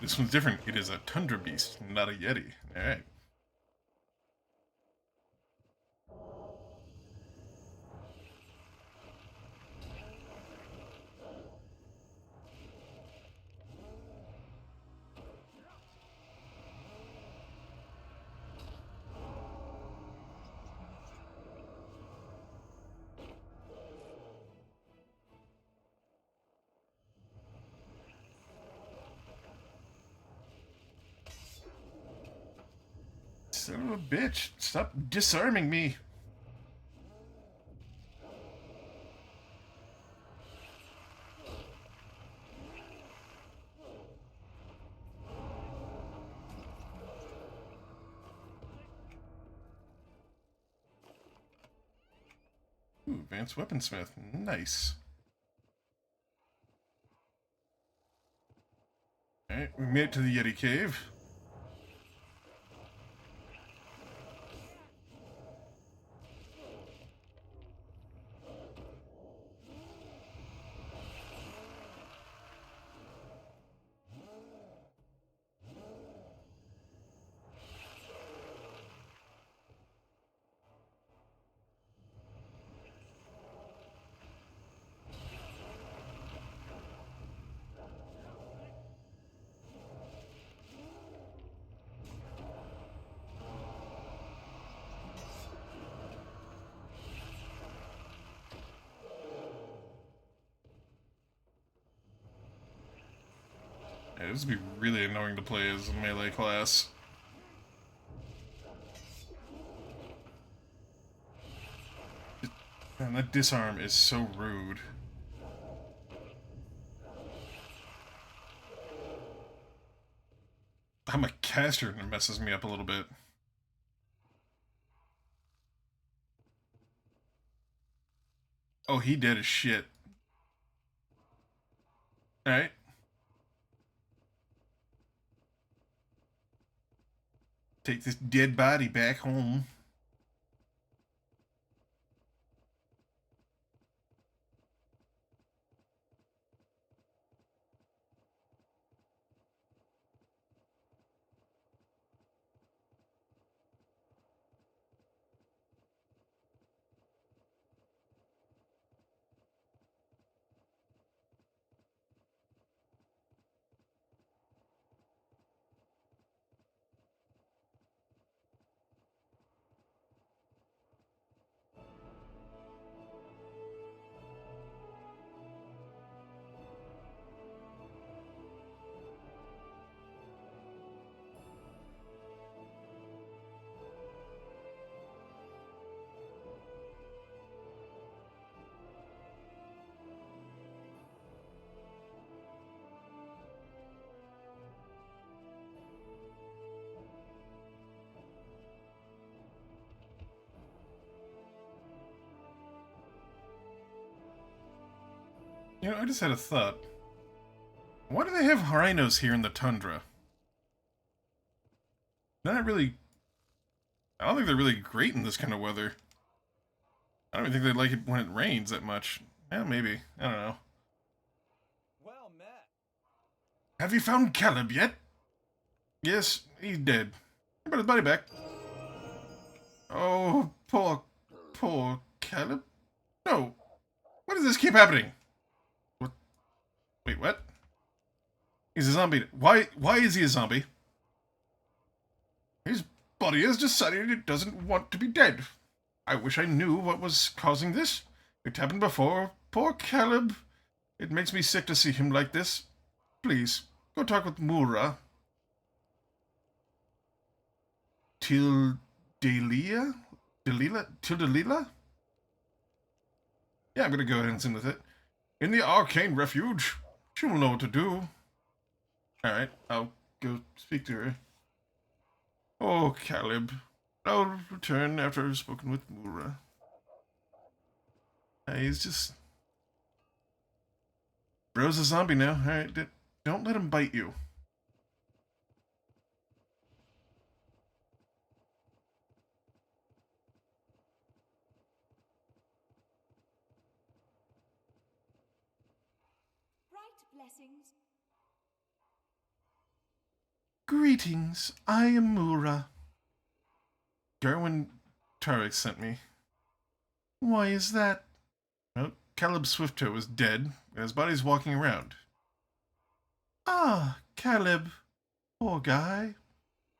This one's different. It is a tundra beast, not a Yeti. Alright. Son of a bitch. Stop disarming me. Ooh, advanced weaponsmith. Nice. Alright, we made it to the Yeti Cave. Yeah, this would be really annoying to play as a melee class. Man, that disarm is so rude. I'm a caster and it messes me up a little bit. Oh, he dead as shit. Alright. Take this dead body back home. You know, I just had a thought. Why do they have rhinos here in the tundra? They're not really... I don't think they're really great in this kind of weather. I don't even think they like it when it rains that much. Yeah, maybe. I don't know. Well met. Have you found Caleb yet? Yes, he's dead. I brought his body back. Oh, poor Caleb. No. Why does this keep happening? What? Wait, what? He's a zombie. Why is he a zombie? His body has decided it doesn't want to be dead. I wish I knew what was causing this. It happened before. Poor Caleb. It makes me sick to see him like this. Please, go talk with Mura. Tildelia? Tildelila? Yeah, I'm gonna go ahead and send with it. In the arcane refuge. She will know what to do. Alright, I'll go speak to her. Oh, Caleb. I'll return after I've spoken with Mura. He's just... Bro's a zombie now. Alright, don't let him bite you. Bright blessings. Greetings, I am Mura. Gerwin Tarek sent me. Why is that? Well, Caleb Swifttoe is dead, and his body's walking around. Ah, Caleb. Poor guy.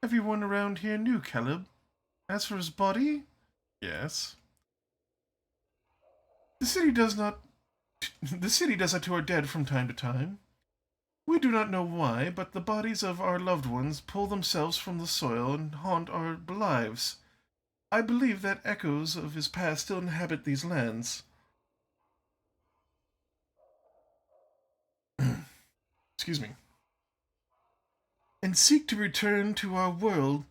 Everyone around here knew Caleb. As for his body, yes. The city does that to our dead from time to time. We do not know why, but the bodies of our loved ones pull themselves from the soil and haunt our lives. I believe that echoes of his past still inhabit these lands. Excuse me. And seek to return to our world.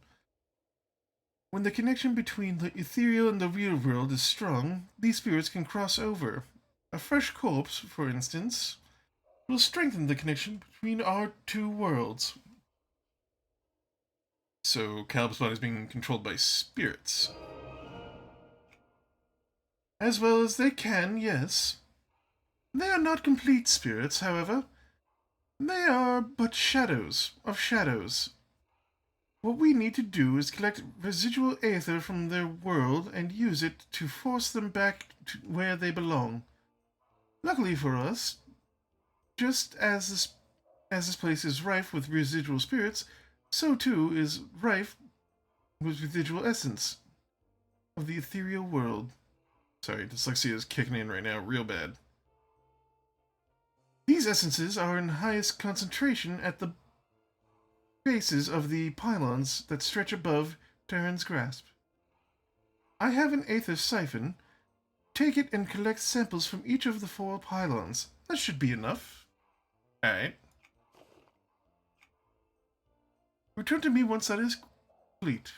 When the connection between the ethereal and the real world is strong, these spirits can cross over. A fresh corpse, for instance, will strengthen the connection between our two worlds. So Caleb's body is being controlled by spirits. As well as they can, yes. They are not complete spirits, however. They are but shadows of shadows. What we need to do is collect residual aether from their world and use it to force them back to where they belong. Luckily for us, just as this place is rife with residual spirits, so too is rife with residual essence of the ethereal world. Sorry, dyslexia is kicking in right now real bad. These essences are in highest concentration at the bases of the pylons that stretch above Terran's grasp. I have an aether siphon. Take it and collect samples from each of the 4 pylons. That should be enough. Alright. Return to me once that is complete.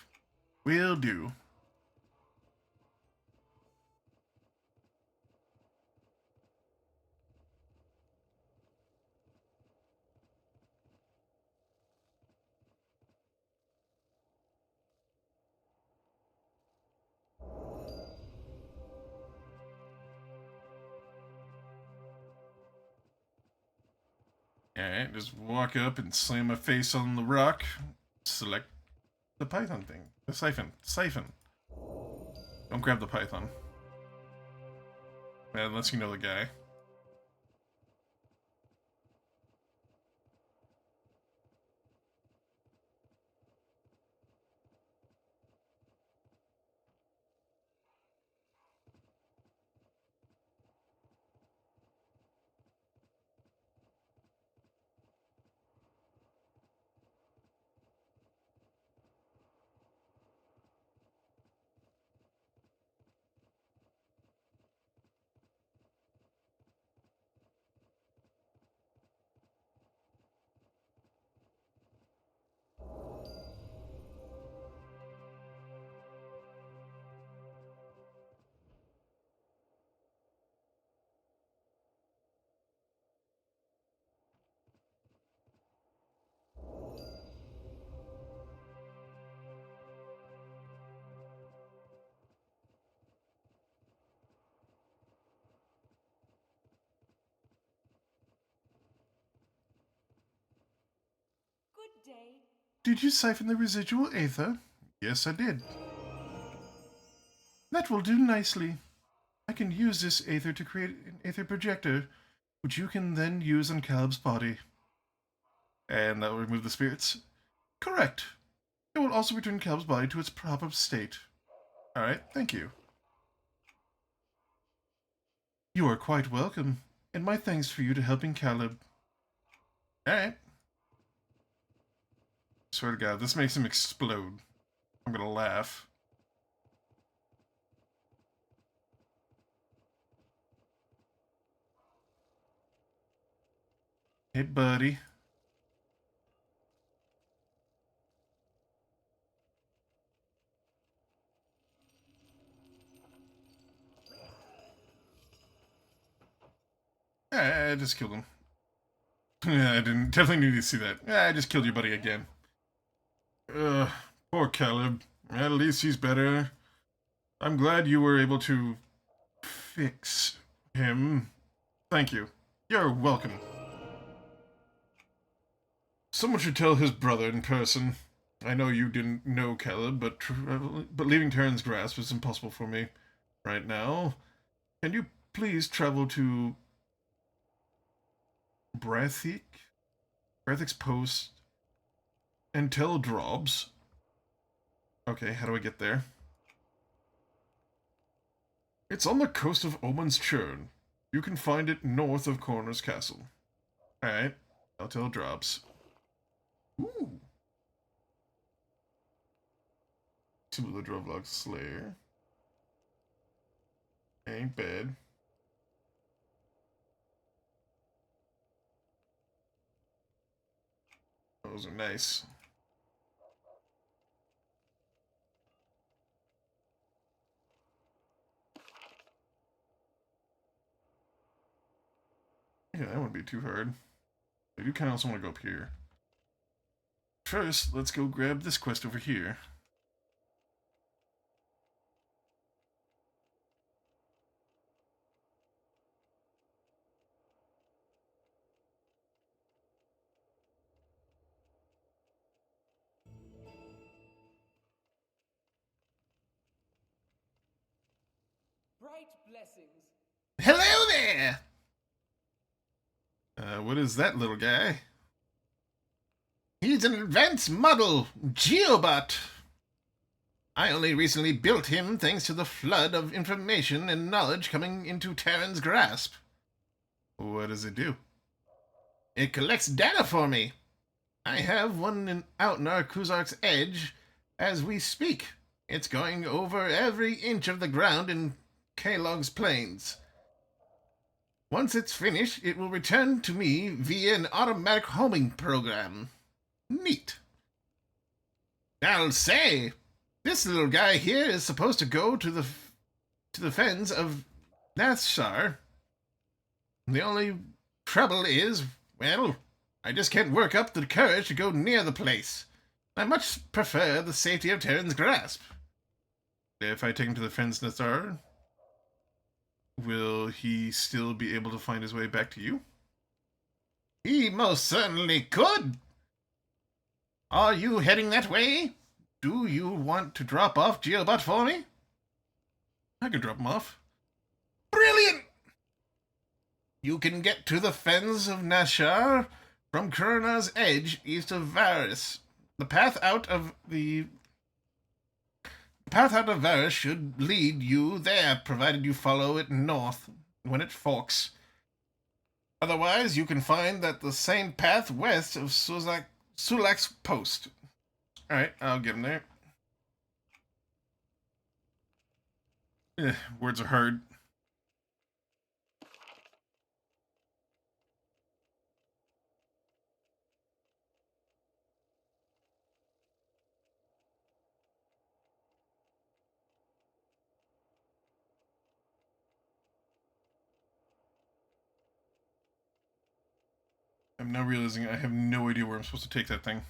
Will do. Alright, just walk up and slam my face on the rock. Select the python thing. The siphon. Siphon. Don't grab the python. Unless you know the guy. Good day. Did you siphon the residual aether? Yes, I did. That will do nicely. I can use this aether to create an aether projector, which you can then use on Caleb's body. And that will remove the spirits? Correct. It will also return Caleb's body to its proper state. Alright, thank you. You are quite welcome, and my thanks for you to helping Caleb. Alright. Swear to God, this makes him explode. I'm gonna laugh. Hey, buddy. I just killed him. I didn't definitely need to see that. I just killed your buddy again. Poor Caleb. At least he's better. I'm glad you were able to fix him. Thank you. You're welcome. Someone should tell his brother in person. I know you didn't know Caleb, but leaving Terran's grasp is impossible for me right now. Can you please travel to Brathic's post and tell Drobs? Okay, how do I get there? It's on the coast of Omen's Churn. You can find it north of Coroner's Castle. Alright. Telltale drops. Ooh. Tabula Drovlog Slayer. Ain't bad. Those are nice. Yeah, that wouldn't be too hard. I do kind of also want to go up here. First, let's go grab this quest over here. Bright blessings. Hello there! What is that little guy? He's an advanced model, Geobot. I only recently built him thanks to the flood of information and knowledge coming into Terran's grasp. What does it do? It collects data for me. I have one out in our Kuzark's edge as we speak. It's going over every inch of the ground in Kalog's plains. Once it's finished, it will return to me via an automatic homing program. Neat. I'll say, this little guy here is supposed to go to the fens of Nathshar. The only trouble is, well, I just can't work up the courage to go near the place. I much prefer the safety of Terran's grasp. If I take him to the fens of Nathshar, will he still be able to find his way back to you? He most certainly could. Are you heading that way? Do you want to drop off Geobot for me? I can drop him off. Brilliant! You can get to the fens of Nashar from Kurna's edge east of Varys. The path out of Varys should lead you there, provided you follow it north when it forks. Otherwise, you can find that the same path west of Sulak's post. Alright, I'll get him there. Words are hard. I'm now realizing I have no idea where I'm supposed to take that thing.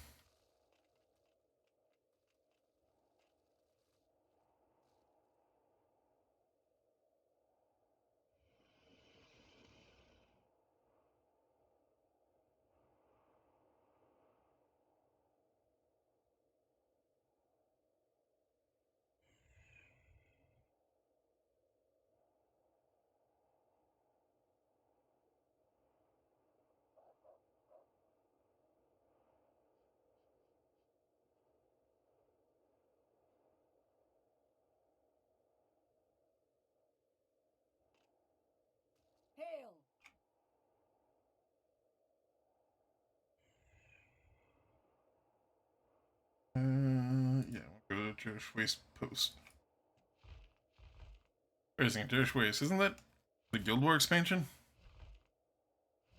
Hail! Yeah, we'll go to Jewish Waste Post. Wait a second, Jewish Waste, isn't that the Guild War expansion?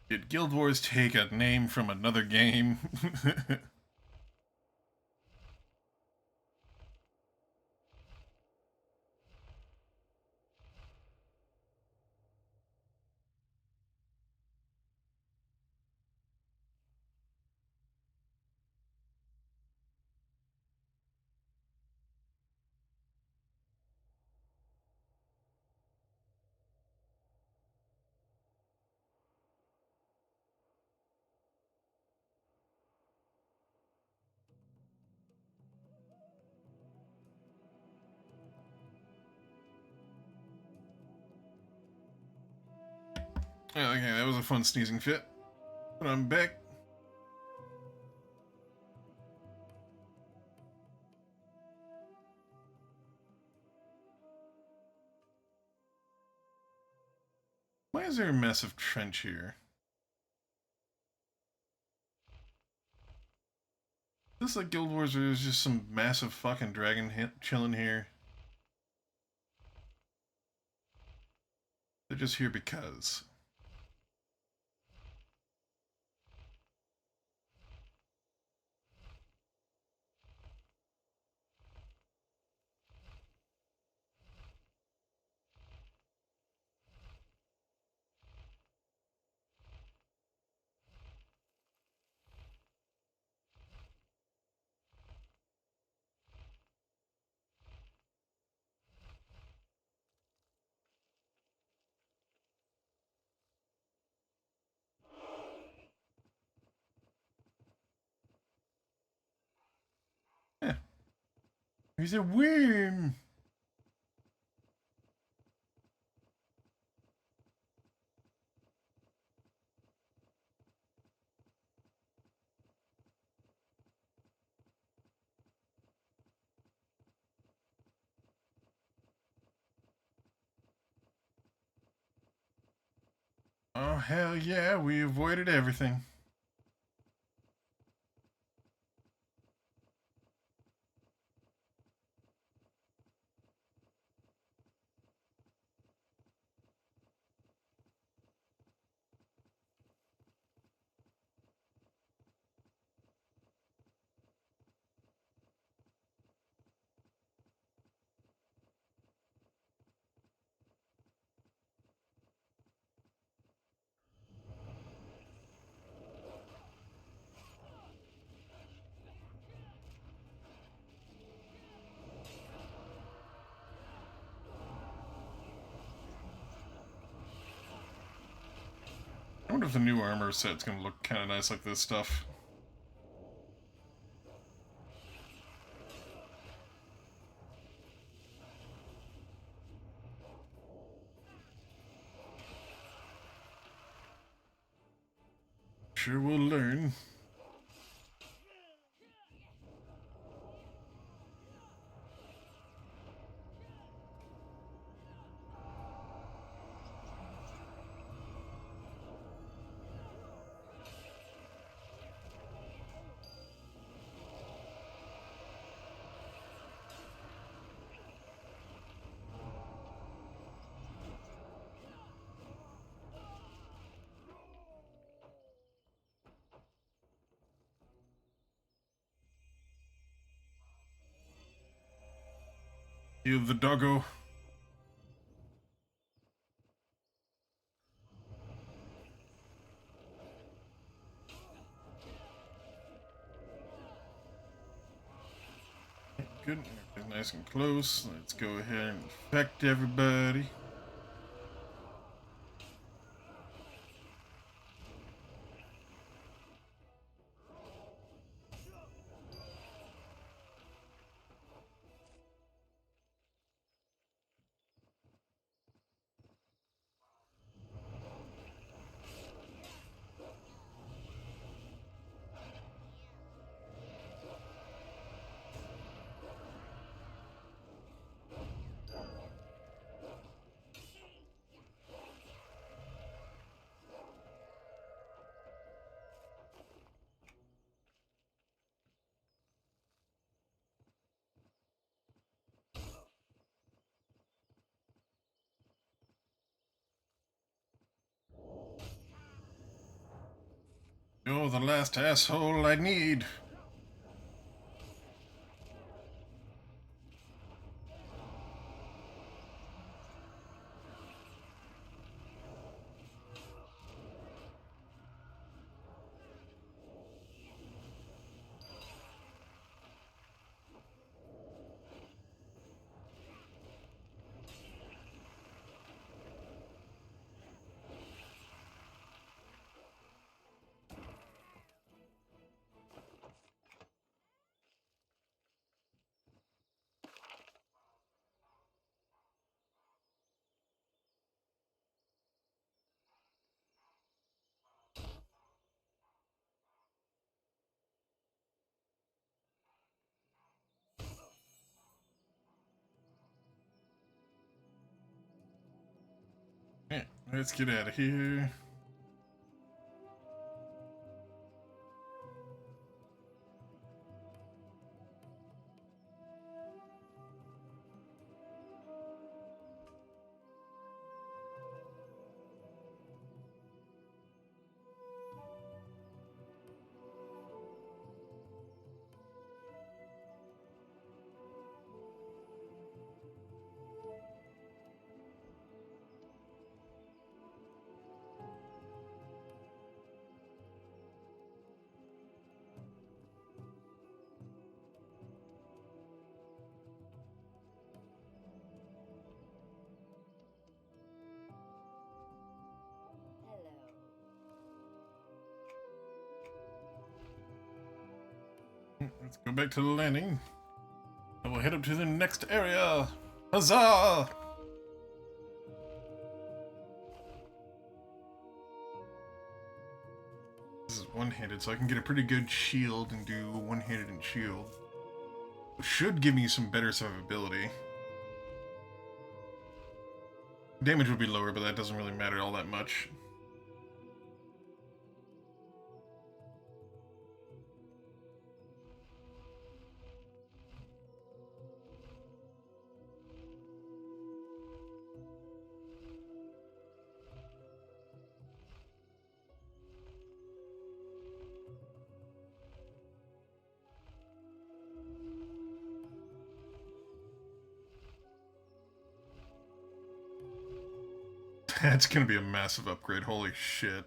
Did Guild Wars take a name from another game? Oh, okay, that was a fun sneezing fit. But I'm back. Why is there a massive trench here? This like Guild Wars, where there's just some massive fucking dragon chilling here. They're just here because. Yeah. He's a worm. Oh, hell yeah, we avoided everything. I wonder if the new armor set's gonna look kind of nice like this stuff. Sure, we'll learn. You the doggo. Good. Nice and close. Let's go ahead and infect everybody. You're the last asshole I need. Yeah, let's get out of here. Let's go back to the landing. And we'll head up to the next area. Huzzah! This is one-handed, so I can get a pretty good shield and do one-handed and shield. Which should give me some better survivability. Damage would be lower, but that doesn't really matter all that much. That's gonna be a massive upgrade, holy shit.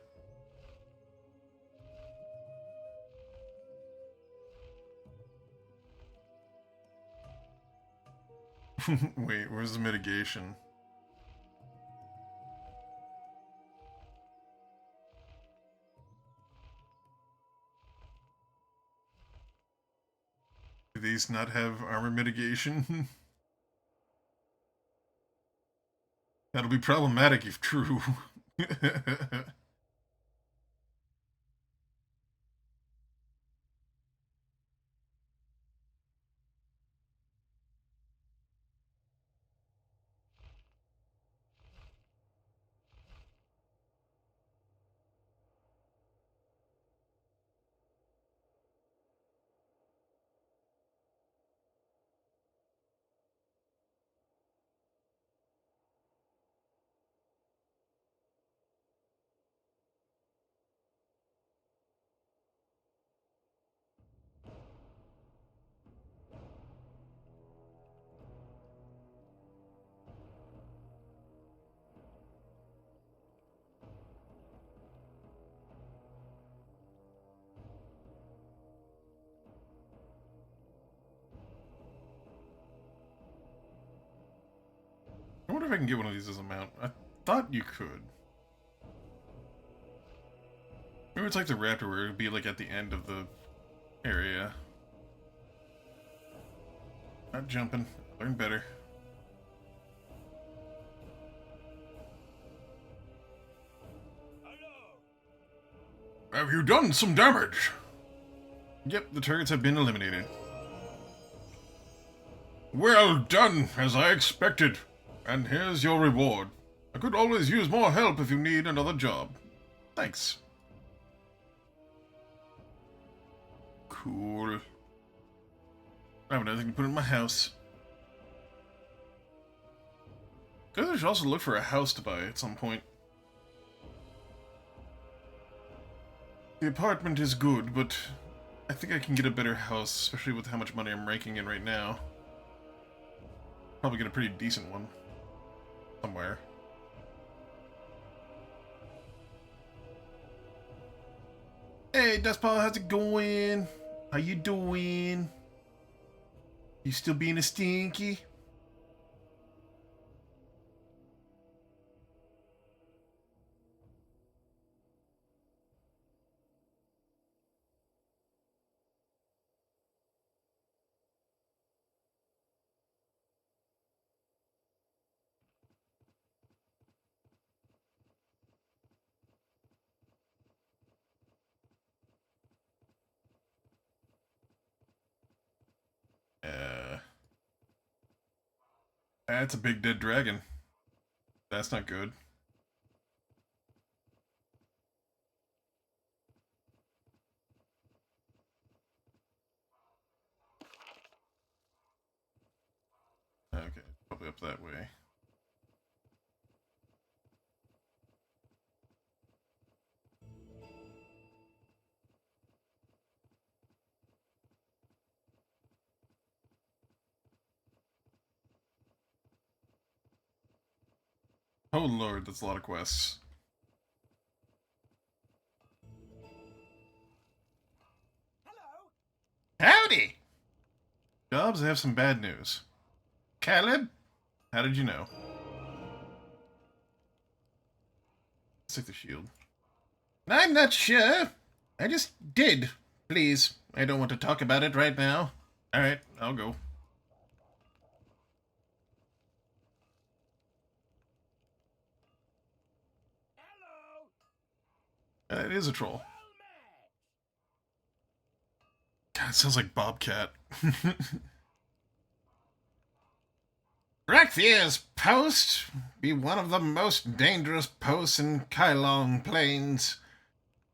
Wait, where's the mitigation? Do these not have armor mitigation? That'll be problematic if true. I wonder if I can get one of these as a mount. I thought you could. Maybe it's like the Raptor where it would be like at the end of the area. Not jumping. Learn better. Have you done some damage? Yep, the targets have been eliminated. Well done, as I expected. And here's your reward. I could always use more help if you need another job. Thanks. Cool. I have nothing to put in my house. I guess I should also look for a house to buy at some point. The apartment is good, but I think I can get a better house, especially with how much money I'm raking in right now. Probably get a pretty decent one. Somewhere. Hey, Dustpaw, how's it going? How you doing? You still being a stinky? That's a big dead dragon. That's not good. Okay, probably up that way. Oh lord, that's a lot of quests. Hello? Howdy! Jobs, I have some bad news. Caleb? How did you know? Let's take the shield. I'm not sure. I just did. Please, I don't want to talk about it right now. Alright, I'll go. Hello. It is a troll. Well met. God, it sounds like Bobcat. Rakthier's post be one of the most dangerous posts in Kailong Plains.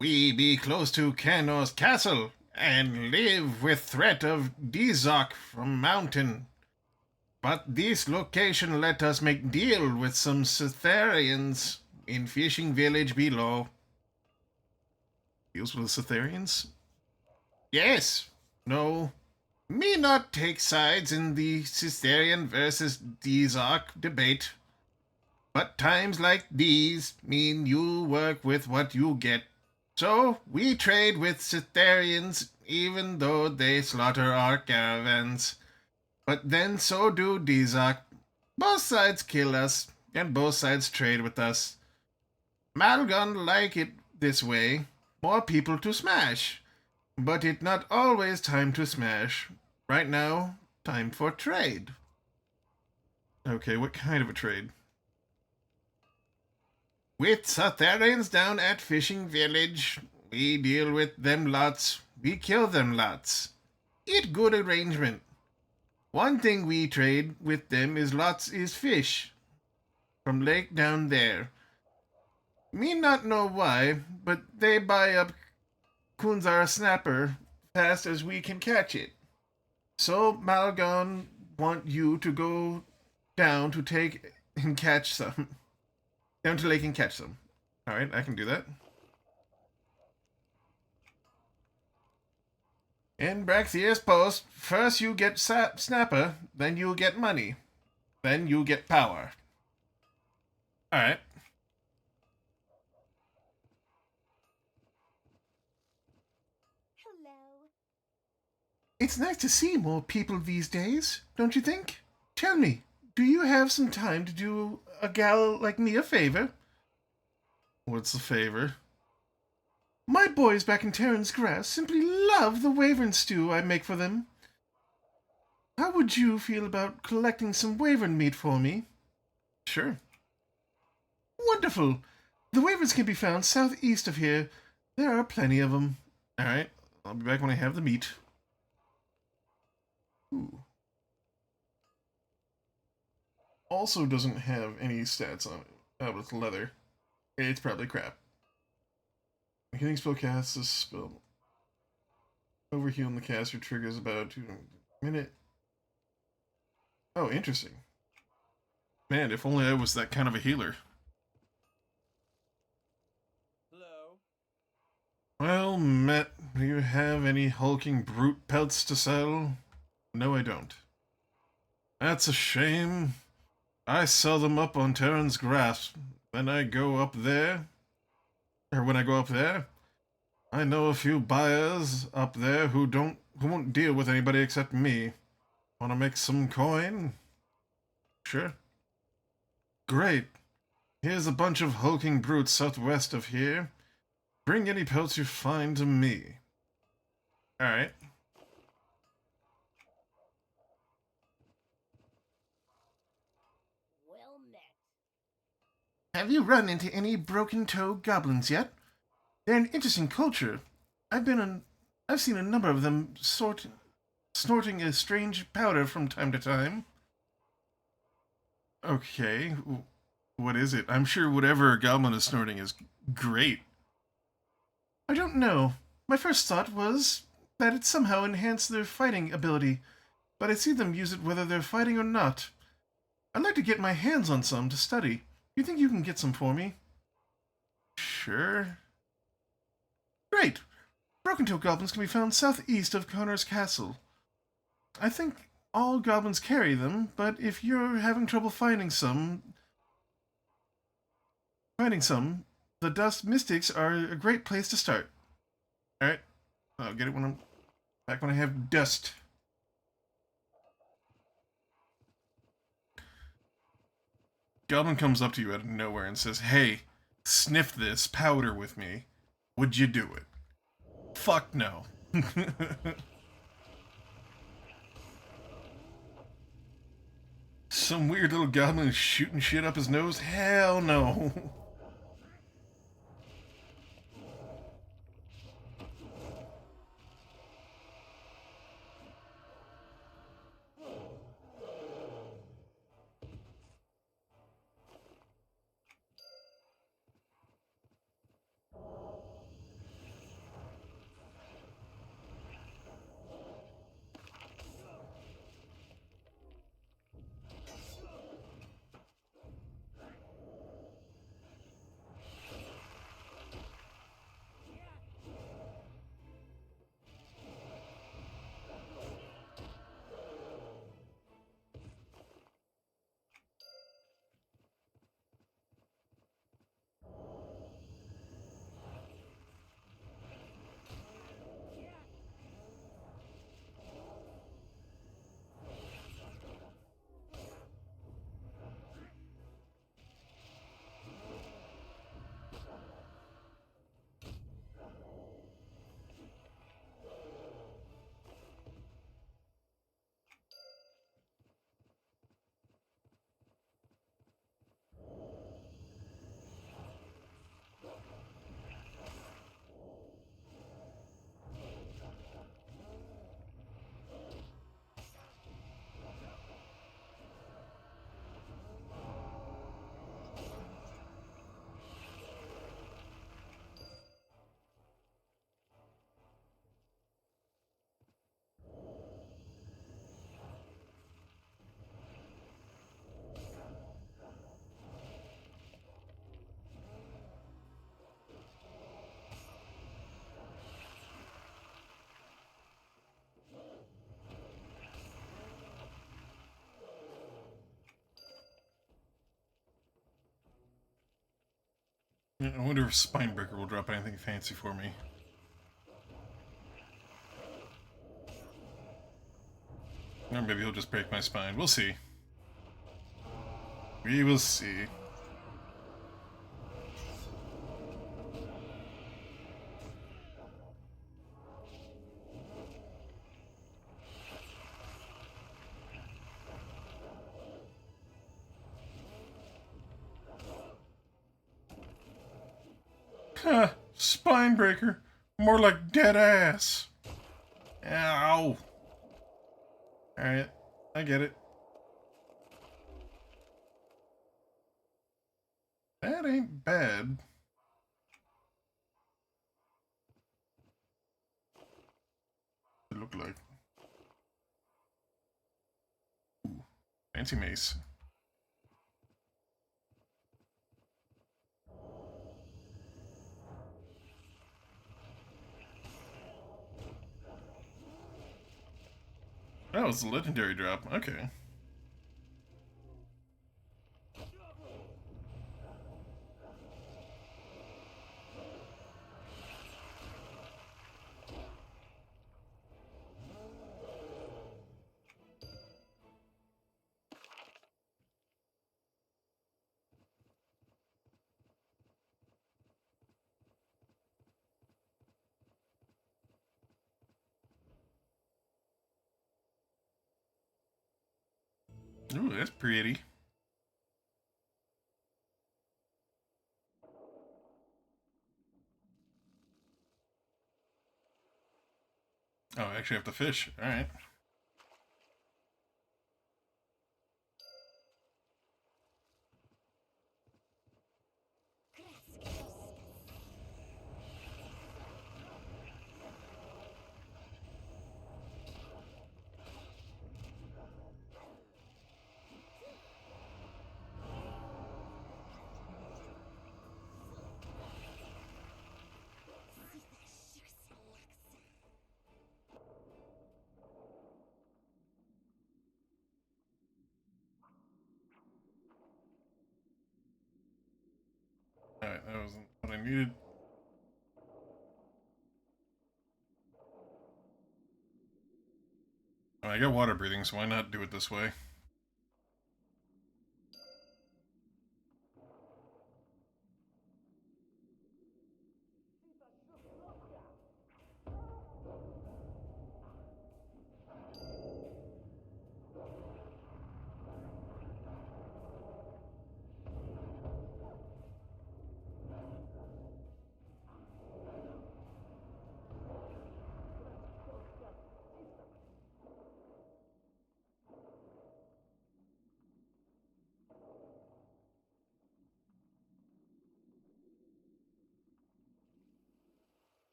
We be close to Kanor's castle and live with threat of Dizok from mountain. But this location let us make deal with some Cytherians in fishing village below. Deals with the Cytherians? Yes. No. Me not take sides in the Cytherian versus Dizok debate. But times like these mean you work with what you get. So we trade with Cytherians even though they slaughter our caravans. But then so do Dizok. Both sides kill us, and both sides trade with us. Malgon like it this way. More people to smash. But it not always time to smash. Right now, time for trade. Okay, what kind of a trade? With Cytherians down at Fishing Village, we deal with them lots. We kill them lots. It good arrangement. One thing we trade with them is lots is fish. From lake down there. Me not know why, but they buy up Kunzar snapper fast as we can catch it. So Malgon want you to go down to take and catch some. Down to lake and catch some. Alright, I can do that. In Braxier's post, first you get snapper, then you get money. Then you get power. Alright. Hello. It's nice to see more people these days, don't you think? Tell me, do you have some time to do a gal like me a favor? What's the favor? My boys back in Terran's Grass simply love the wyvern stew I make for them. How would you feel about collecting some wyvern meat for me? Sure. Wonderful. The wyverns can be found southeast of here. There are plenty of them. Alright, I'll be back when I have the meat. Ooh. Also doesn't have any stats on it. With leather. It's probably crap. Hitting spell casts this spell. Overhealing the caster triggers about 2 minute. Oh, interesting. Man, if only I was that kind of a healer. Hello. Well, Matt, do you have any hulking brute pelts to sell? No, I don't. That's a shame. I sell them up on Terran's Grass. Then I go up there. Or when I go up there, I know a few buyers up there who won't deal with anybody except me. Wanna make some coin? Sure. Great. Here's a bunch of hulking brutes southwest of here. Bring any pelts you find to me. Alright. Well met. Have you run into any broken toe goblins yet? They're an interesting culture. I've seen a number of them snorting a strange powder from time to time. Okay, what is it? I'm sure whatever a goblin is snorting is great. I don't know. My first thought was that it somehow enhanced their fighting ability, but I see them use it whether they're fighting or not. I'd like to get my hands on some to study. You think you can get some for me? Sure. Great! Broken toe goblins can be found southeast of Connor's castle. I think all goblins carry them, but if you're having trouble finding some, the Dust Mystics are a great place to start. Alright, I'll get it when I have dust. Goblin comes up to you out of nowhere and says, "Hey, sniff this powder with me. Would you do it?" Fuck no. Some weird little goblin is shooting shit up his nose? Hell no. I wonder if Spinebreaker will drop anything fancy for me. Or maybe he'll just break my spine. We'll see. We will see. Huh, Spinebreaker. More like dead ass. Ow. Alright, I get it. That ain't bad. It looked like. Ooh, fancy mace. Oh, it's a legendary drop. Okay. Ooh, that's pretty. Oh, I actually have to fish. Alright. Alright, that wasn't what I needed. I got water breathing, so why not do it this way?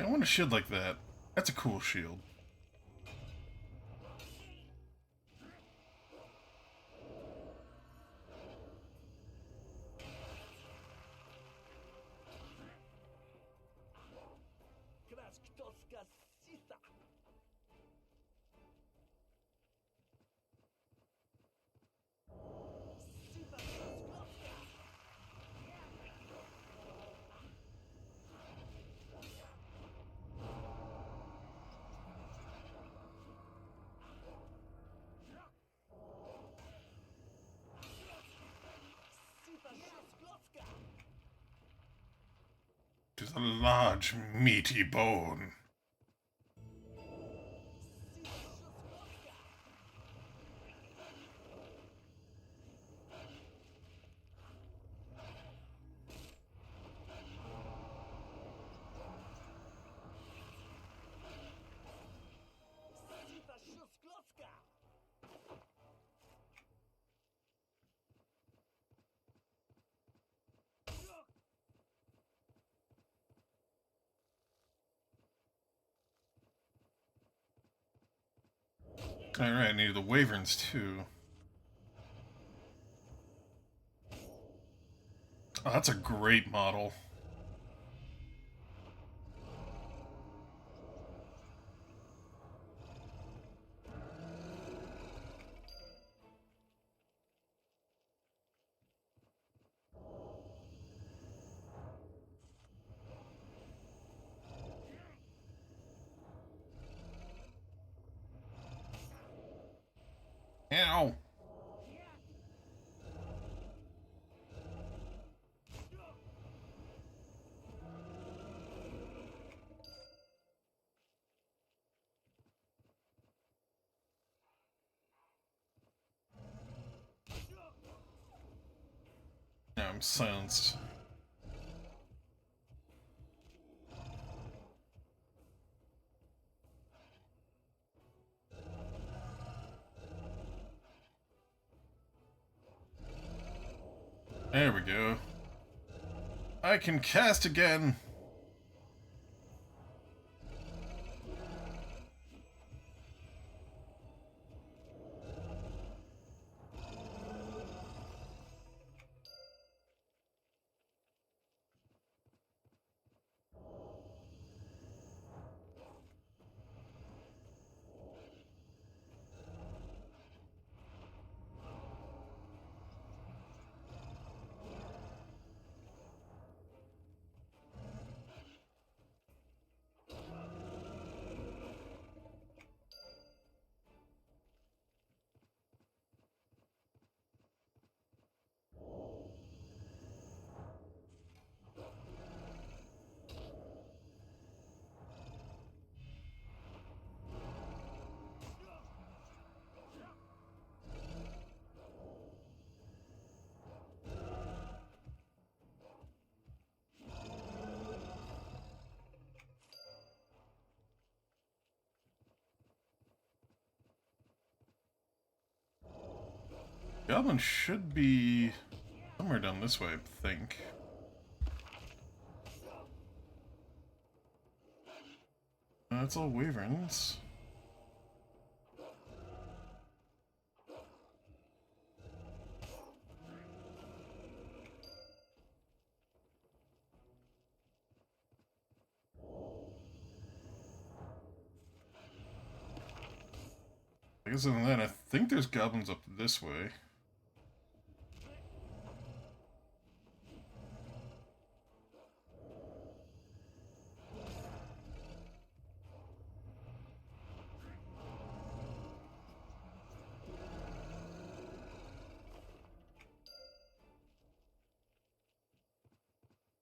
I want a shield like that. That's a cool shield. Tis a large, meaty bone. Alright, I need the wyverns too. Oh, that's a great model. Ow! Now I'm silenced. There we go. I can cast again! Goblin should be somewhere down this way, I think. That's all wyverns. I guess other than that, I think there's goblins up this way.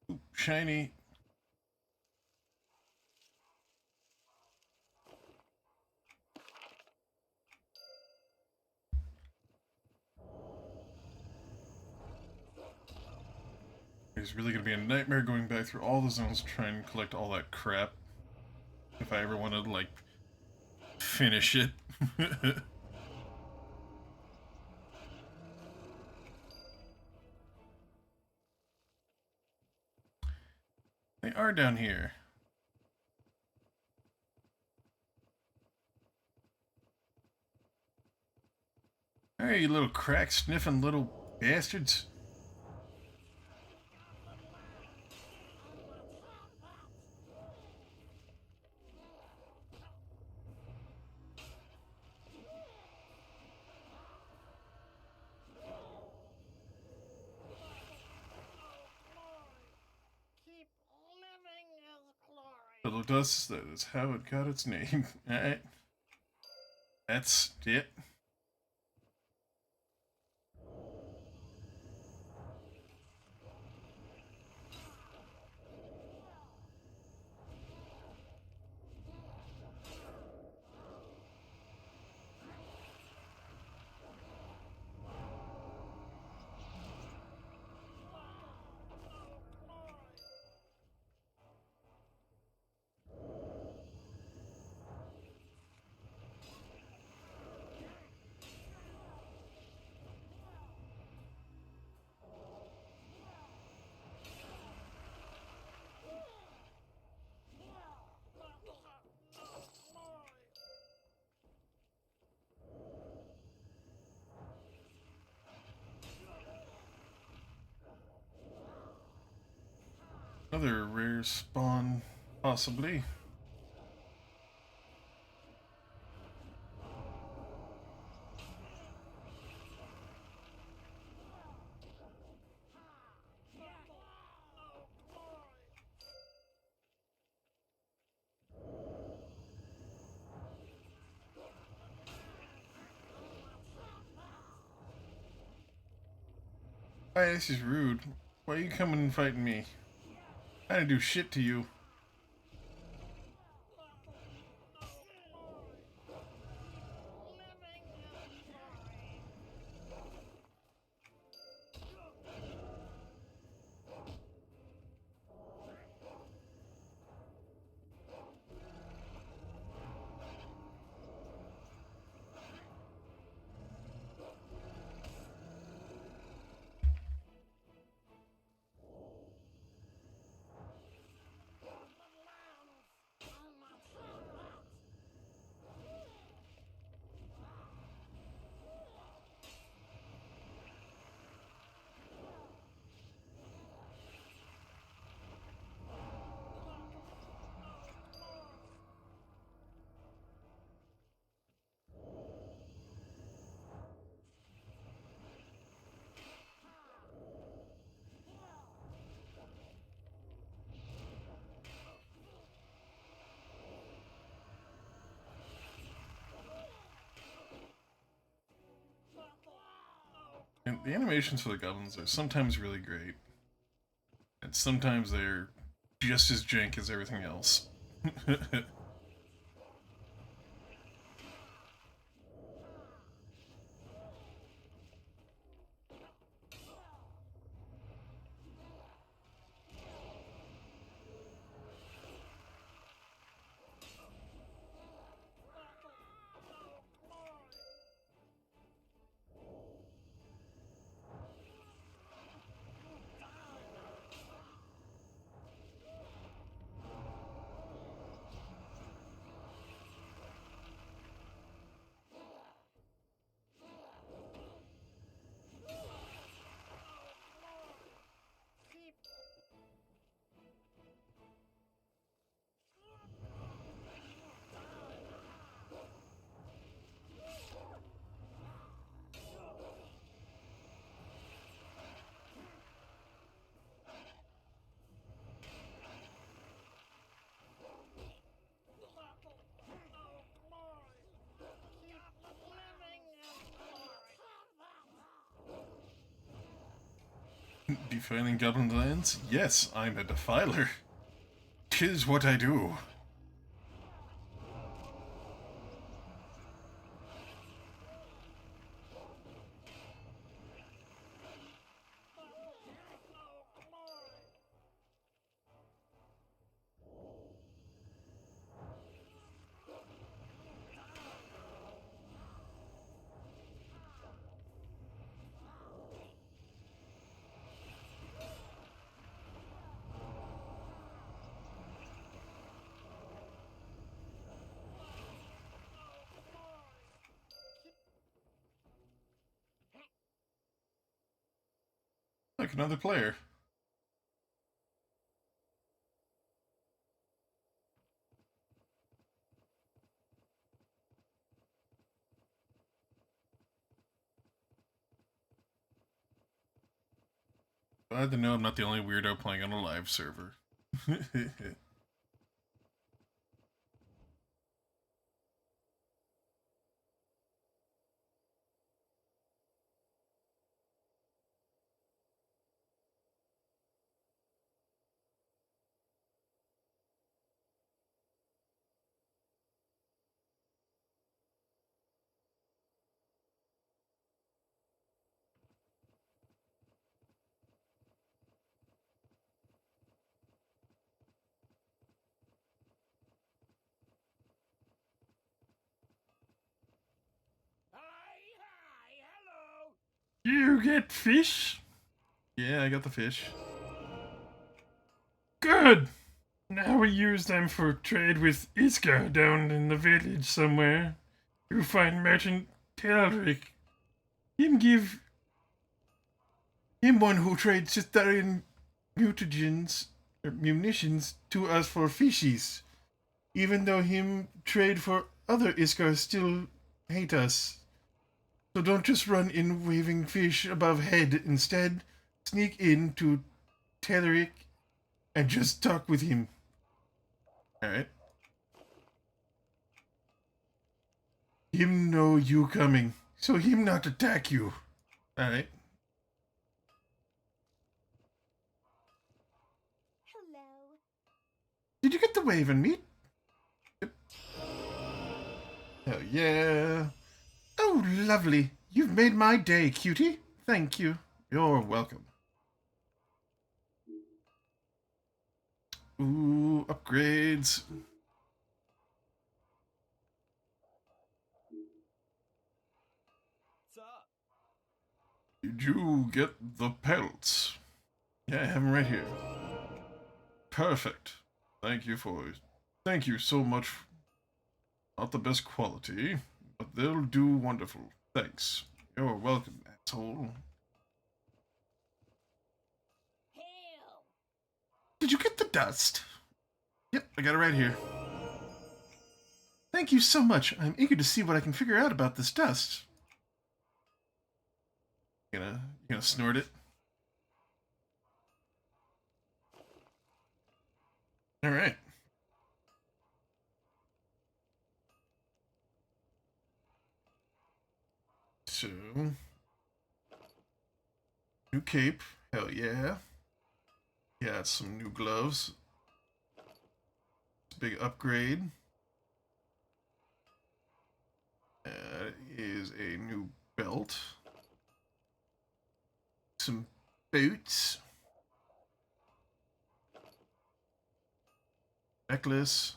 Ooh, shiny. It's really gonna be a nightmare going back through all the zones to try and collect all that crap. If I ever want to, like, finish it. They are down here. Hey, you little crack sniffing little bastards. Keep living as glory. Little dust, that is how it got its name. Alright. That's it. Another rare spawn, possibly. Hey, this is rude. Why are you coming and fighting me? I didn't do shit to you. And the animations for the goblins are sometimes really great. And sometimes they're just as jank as everything else. Defiling goblin lands? Yes, I'm a defiler. 'Tis what I do. like another player. Glad to know I'm not the only weirdo playing on a live server. Hi, hello. You get fish? Yeah, I got the fish. Good! Now we use them for trade with Iska down in the village somewhere. You find merchant Telric. Him give Him one who trades Cistarian mutagens or munitions to us for fishies. Even though him trade for other Iskar still hate us. So don't just run in waving fish above head. Instead, sneak in to Teleric and just talk with him. Alright. Him know you coming, so him not attack you. Alright. Hello. Did you get the waving meat? Yep. Hell yeah. Oh, lovely. You've made my day, cutie. Thank you. You're welcome. Ooh, upgrades. What's up? Did you get the pelts? Yeah, I have them right here. Perfect. Thank you so much. Not the best quality, but they'll do wonderful. Thanks. You're welcome, asshole. Hail. Did you get the dust? Yep, I got it right here. Thank you so much. I'm eager to see what I can figure out about this dust. You gonna snort it? All right. So, new cape. Hell yeah. Yeah, some new gloves. Big upgrade. That is a new belt. Some boots. Necklace.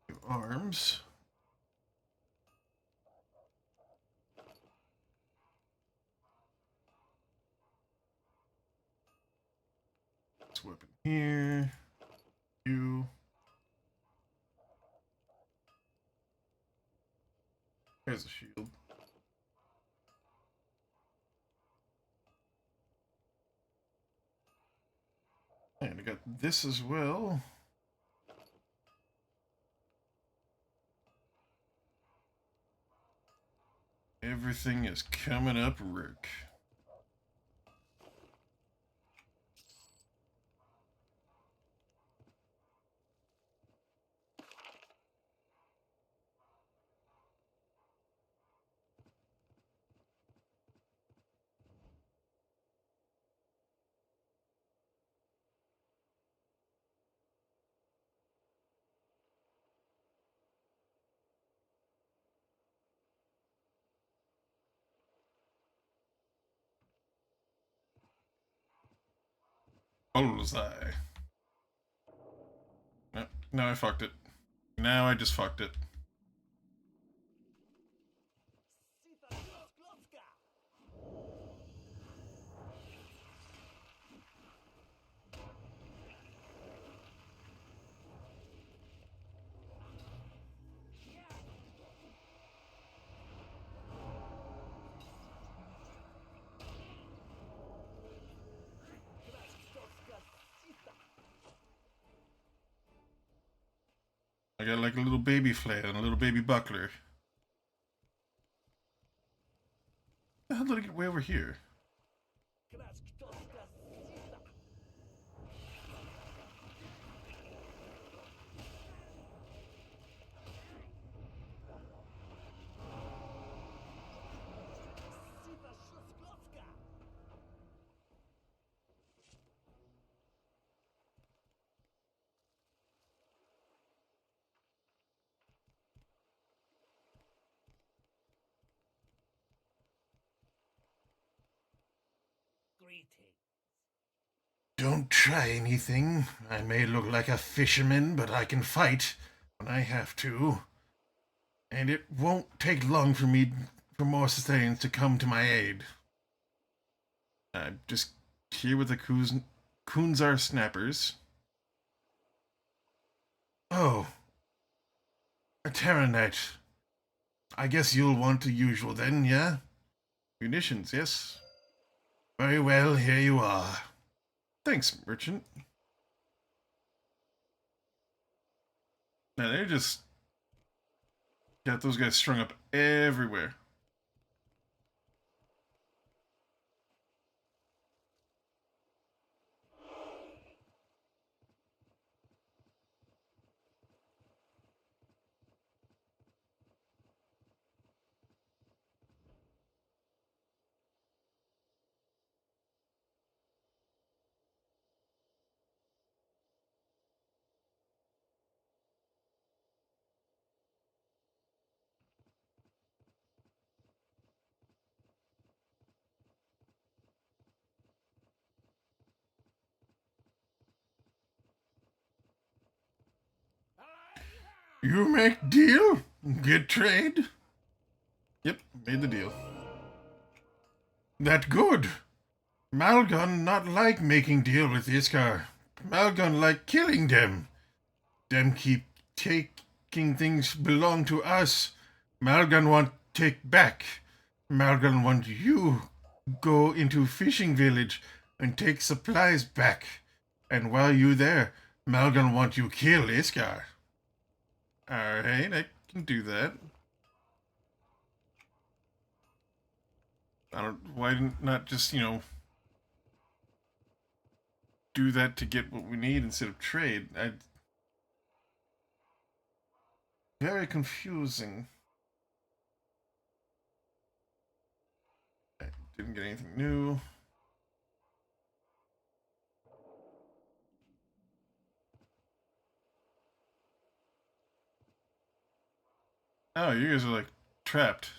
New arms. This weapon here. You. There's a shield. And I got this as well. Everything is coming up, Rick. Bullseye. No, now I fucked it. Now I just fucked it. Sita Klocka. I got like a little baby flail and a little baby buckler. How did I get way over here? Don't try anything. I may look like a fisherman, but I can fight when I have to. And it won't take long for more Sustains to come to my aid. I'm just here with the Kunzar snappers. Oh, a Terranite. I guess you'll want the usual then, yeah? Munitions, yes? Very well, here you are. Thanks, merchant. Now they're just got those guys strung up everywhere. You make deal? Get trade? Yep, made the deal. That good. Malgun not like making deal with Iskar. Malgun like killing them. Them keep taking things belong to us. Malgun want take back. Malgun want you go into fishing village and take supplies back. And while you there, Malgun want you kill Iskar. Alright, I can do that. Why not just, do that to get what we need instead of trade? Very confusing. I didn't get anything new. Oh, you guys are like trapped.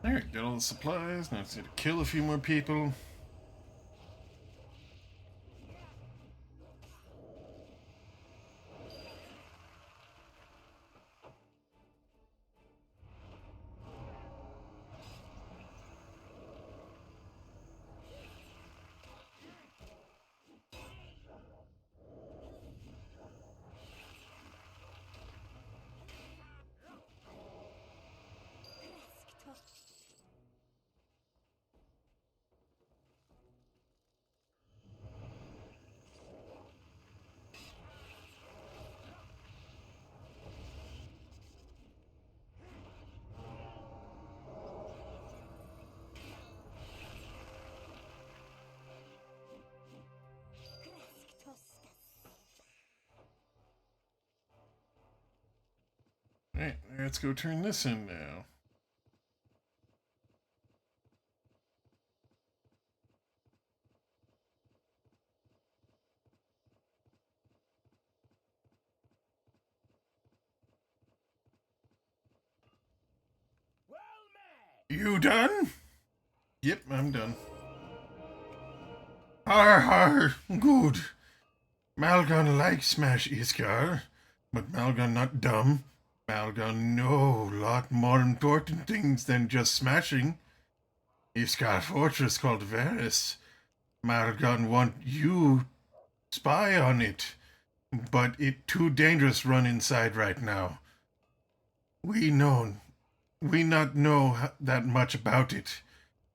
Alright, got all the supplies. Now it's need to kill a few more people. Alright, let's go turn this in now. Well met! You done? Yep, I'm done. Har har, good. Malgon likes smash iskar, but Malgon not dumb. Malgon know lot more important things than just smashing. Iskar fortress called Varys. Malgon want you spy on it, but it too dangerous run inside right now. We not know that much about it,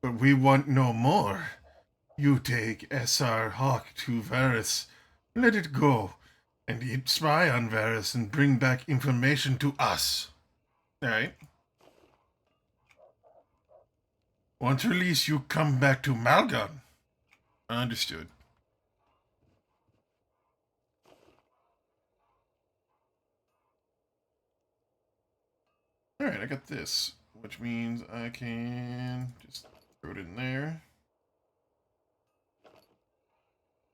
but we want no more. You take SR Hawk to Varys, let it go, and it spy on Varys and bring back information to us. Alright. Once released, you come back to Malgon. Understood. Alright, I got this, which means I can just throw it in there.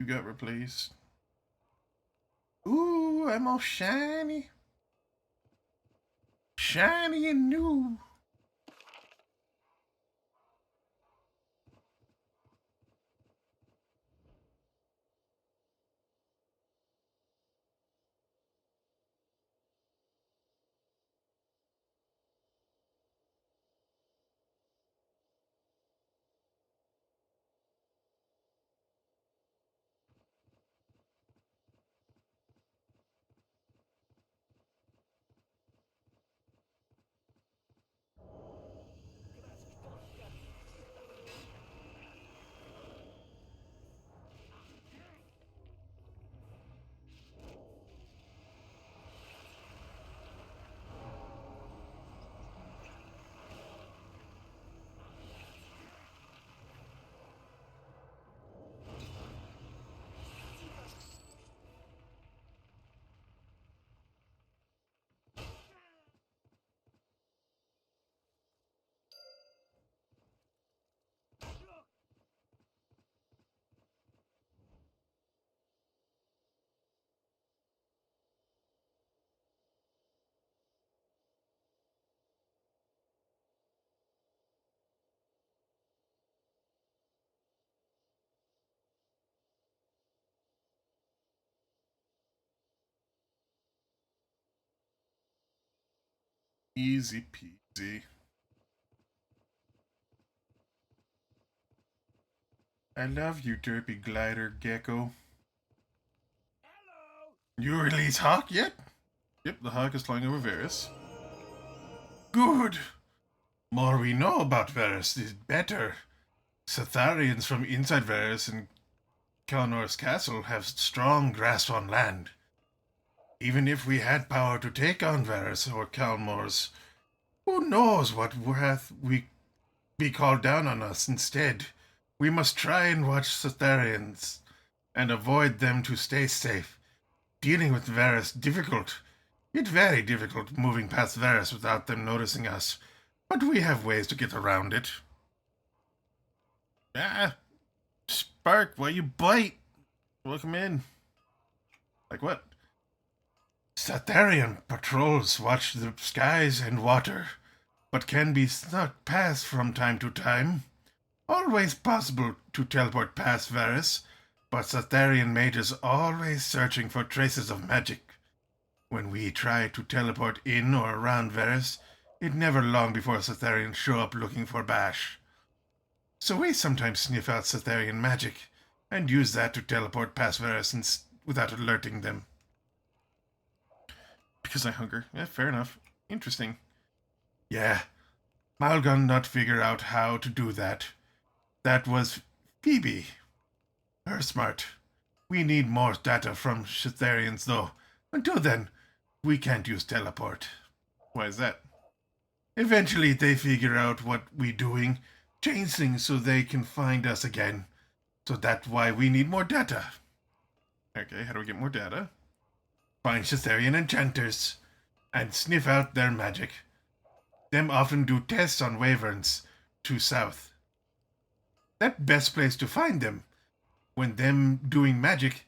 You got replaced. Ooh, I'm all shiny. Shiny and new. Easy peasy. I love you, derpy glider gecko. Hello! You release Hawk yet? Yep, the Hawk is flying over Varys. Good. More we know about Varys, the better. Catharians from inside Varys and Kalanor's castle have strong grasp on land. Even if we had power to take on Varys or Kalmor's, who knows what wrath we be called down on us instead. We must try and watch Catharians and avoid them to stay safe. Dealing with Varys difficult. It's very difficult moving past Varys without them noticing us, but we have ways to get around it. Ah, Spark, why you bite? Welcome in. Like what? Catharian patrols watch the skies and water, but can be snuck past from time to time. Always possible to teleport past Varus, but Satharian mages always searching for traces of magic. When we try to teleport in or around Varus, it never long before Satharians show up looking for Bash. So we sometimes sniff out Satharian magic and use that to teleport past Varus without alerting them. Because I hunger. Yeah, fair enough. Interesting. Yeah, Malgon not figure out how to do that. That was Phoebe. Her smart. We need more data from Shitharians, though. Until then, we can't use teleport. Why is that? Eventually, they figure out what we doing, change things so they can find us again. So that's why we need more data. Okay, how do we get more data? Find Shitharian enchanters and sniff out their magic. Them often do tests on wyverns to south. That best place to find them. When them doing magic,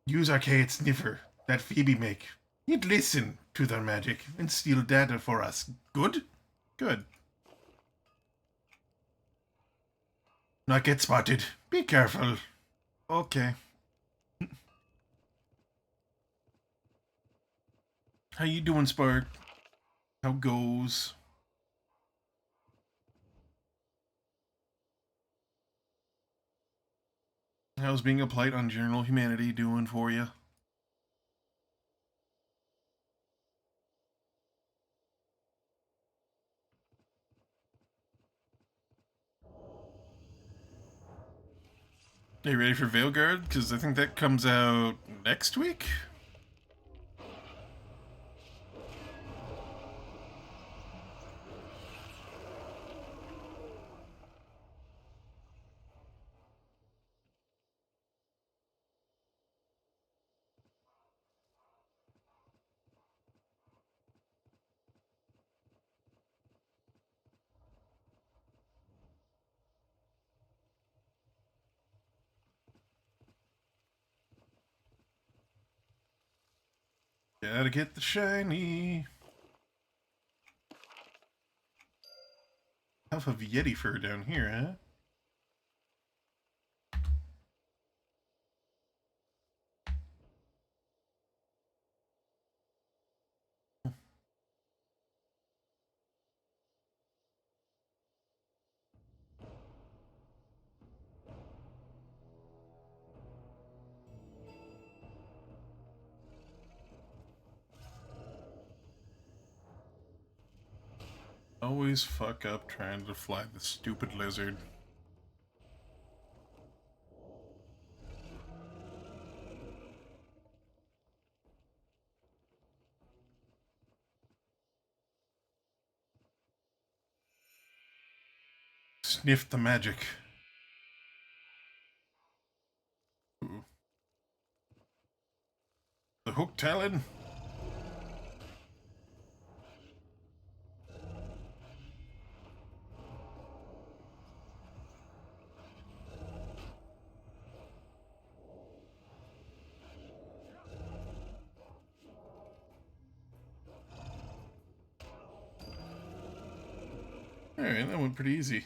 use Archaic Sniffer that Phoebe make. He'd listen to their magic and steal data for us. Good? Good. Not get spotted. Be careful. Okay. How you doing, Spark? How goes? How's being a plight on general humanity doing for you? Are you ready for Veilguard? Because I think that comes out next week? Gotta get the shiny. Half of Yeti fur down here, huh? Always fuck up trying to fly the stupid lizard. Sniff the magic. Ooh. The hook talon? Alright, that went pretty easy.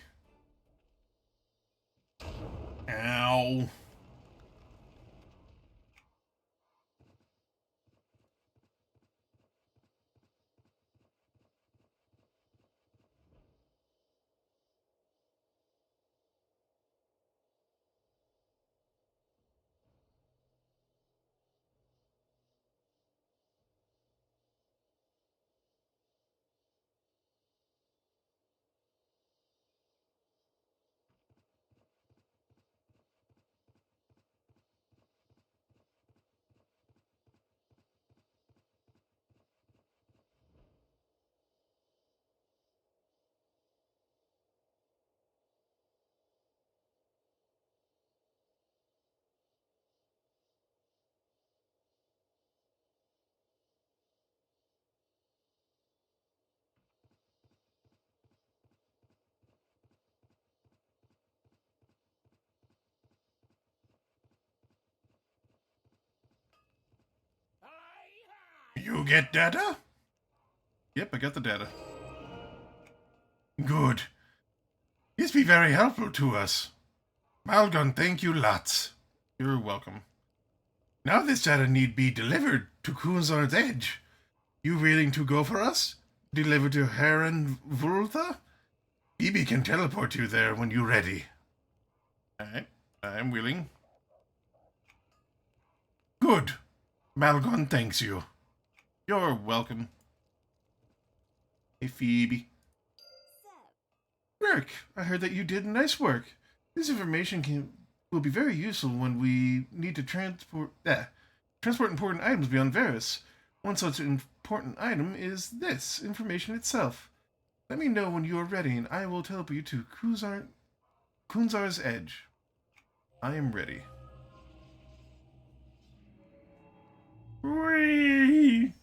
Ow. You get data? Yep, I got the data. Good. This be very helpful to us. Malgon, thank you lots. You're welcome. Now this data need be delivered to Kunzar's Edge. You willing to go for us? Deliver to Heron Vultha? Phoebe can teleport you there when you're ready. Alright, I'm willing. Good. Malgon thanks you. You're welcome. Hey, Phoebe. Rick, I heard that you did nice work. This information will be very useful when we need to transport important items beyond Varus. One such important item is this information itself. Let me know when you are ready, and I will teleport you to Kunzar's Edge. I am ready. Whee!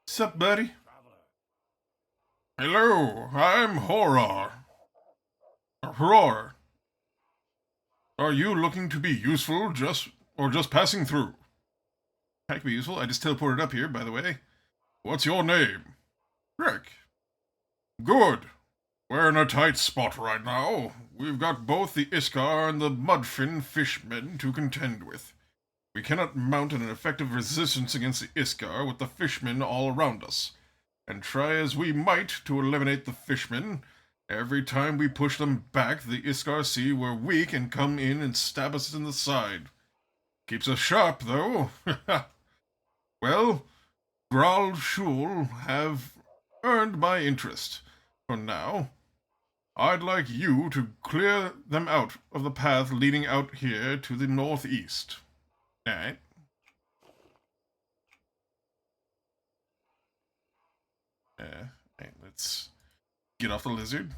Sup, buddy? Hello, I'm Horror. Horror. Are you looking to be useful, or just passing through? That could be useful. I just teleported up here, by the way. What's your name? Rick. Good. We're in a tight spot right now. We've got both the iksar and the mudfin fishmen to contend with. We cannot mount an effective resistance against the iksar with the fishmen all around us. And try as we might to eliminate the fishmen, every time we push them back, the iksar see we're weak and come in and stab us in the side. Keeps us sharp, though. Well, Graal Shul have earned my interest. For now, I'd like you to clear them out of the path leading out here to the northeast. Alright. Alright, let's get off the lizard.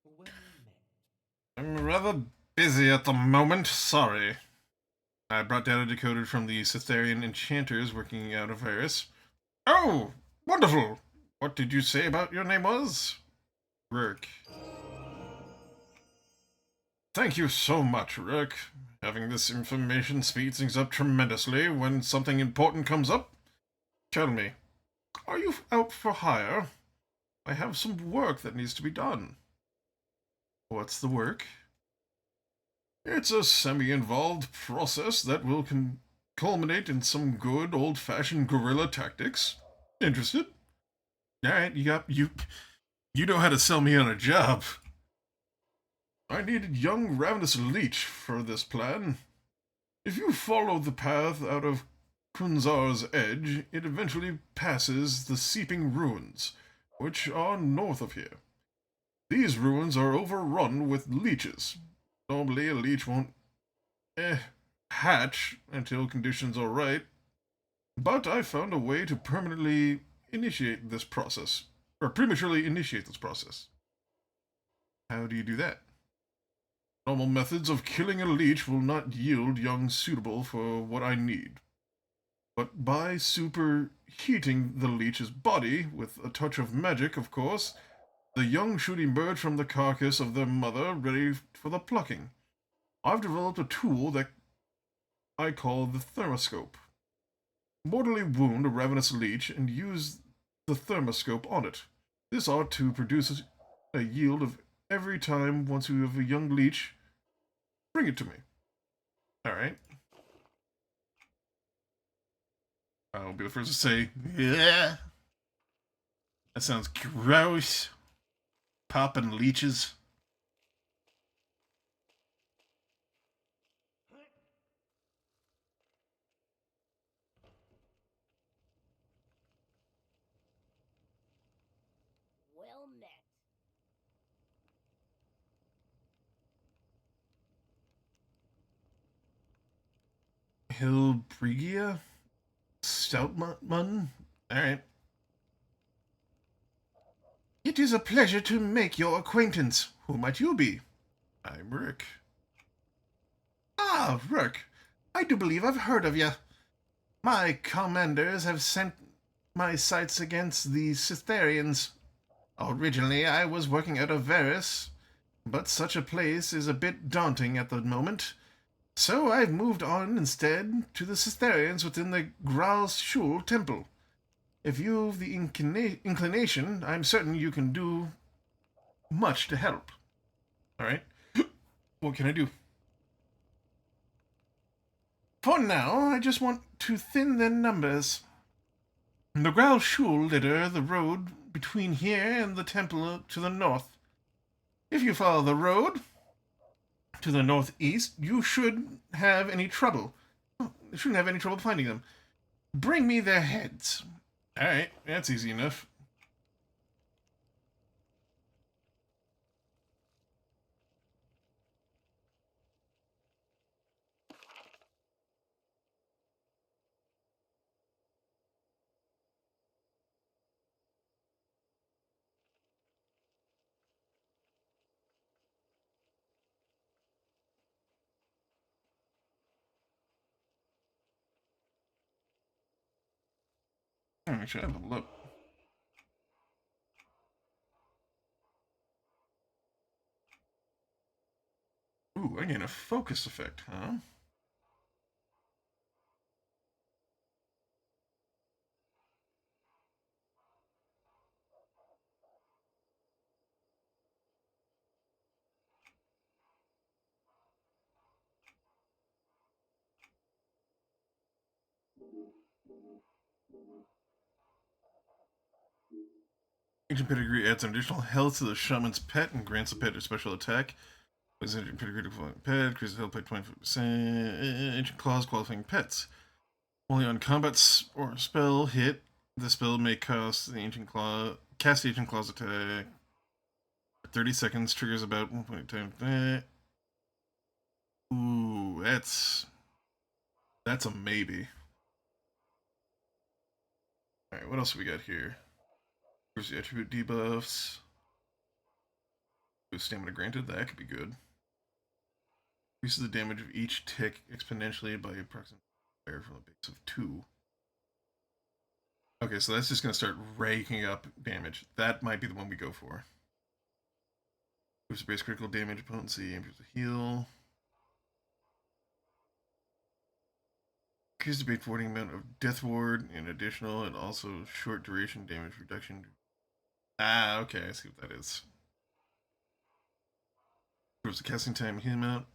Well met. I'm rather busy at the moment, sorry. I brought data decoded from the Cytherian enchanters working out of Varus. Oh, wonderful! What did you say about your name was? Rick. Thank you so much, Rick. Having this information speeds things up tremendously when something important comes up. Tell me, are you out for hire? I have some work that needs to be done. What's the work? It's a semi-involved process that will culminate in some good old-fashioned guerrilla tactics. Interested? Alright, you know how to sell me on a job. I needed young ravenous leech for this plan. If you follow the path out of Kunzar's Edge, it eventually passes the Seeping Ruins, which are north of here. These ruins are overrun with leeches. Normally a leech won't hatch until conditions are right, but I found a way to permanently initiate this process, or prematurely initiate this process. How do you do that? Normal methods of killing a leech will not yield young suitable for what I need. But by superheating the leech's body, with a touch of magic, of course, the young should emerge from the carcass of their mother, ready for the plucking. I've developed a tool that I call the thermoscope. Mortally wound a ravenous leech and use the thermoscope on it. This ought to produce a yield of every time once you have a young leech. Bring it to me. Alright. I'll be the first to say, yeah. That sounds gross. Popping leeches. Well met. Hilbrigia? Stoutmutton? Alright. It is a pleasure to make your acquaintance. Who might you be? I'm Rick. Ah, Rick. I do believe I've heard of you. My commanders have sent my sights against the Cytherians. Originally, I was working out of Varus, but such a place is a bit daunting at the moment. So I've moved on instead to the Cytherians within the Graalshul Temple. If you've the inclination, I'm certain you can do much to help. Alright. What can I do? For now, I just want to thin their numbers. The Graalshul litter the road between here and the temple to the north. If you follow the road to the northeast, you shouldn't have any trouble. Finding them. Bring me their heads. Alright, that's easy enough. Actually, I level up. Ooh, I gain a focus effect, huh? Ancient Pedigree adds an additional health to the shaman's pet and grants the pet a special attack. Ancient Pedigree to pet, increases health by 25%. Ancient Claws qualifying pets. Only on combat or spell hit, the spell may cast the Ancient Claws attack. 30 seconds, triggers about 1.5 times that. Ooh, that's a maybe. Alright, what else we got here? Here's the attribute debuffs. With stamina granted, that could be good. Increases the damage of each tick exponentially by approximately from a base of 2. Okay, so that's just going to start raking up damage. That might be the one we go for. Boosts base critical damage, potency, improves the heal. Increases the base warding amount of Death Ward and additional and also short duration damage reduction. Ah, okay, I see what that is. Improves the casting time and heal amount.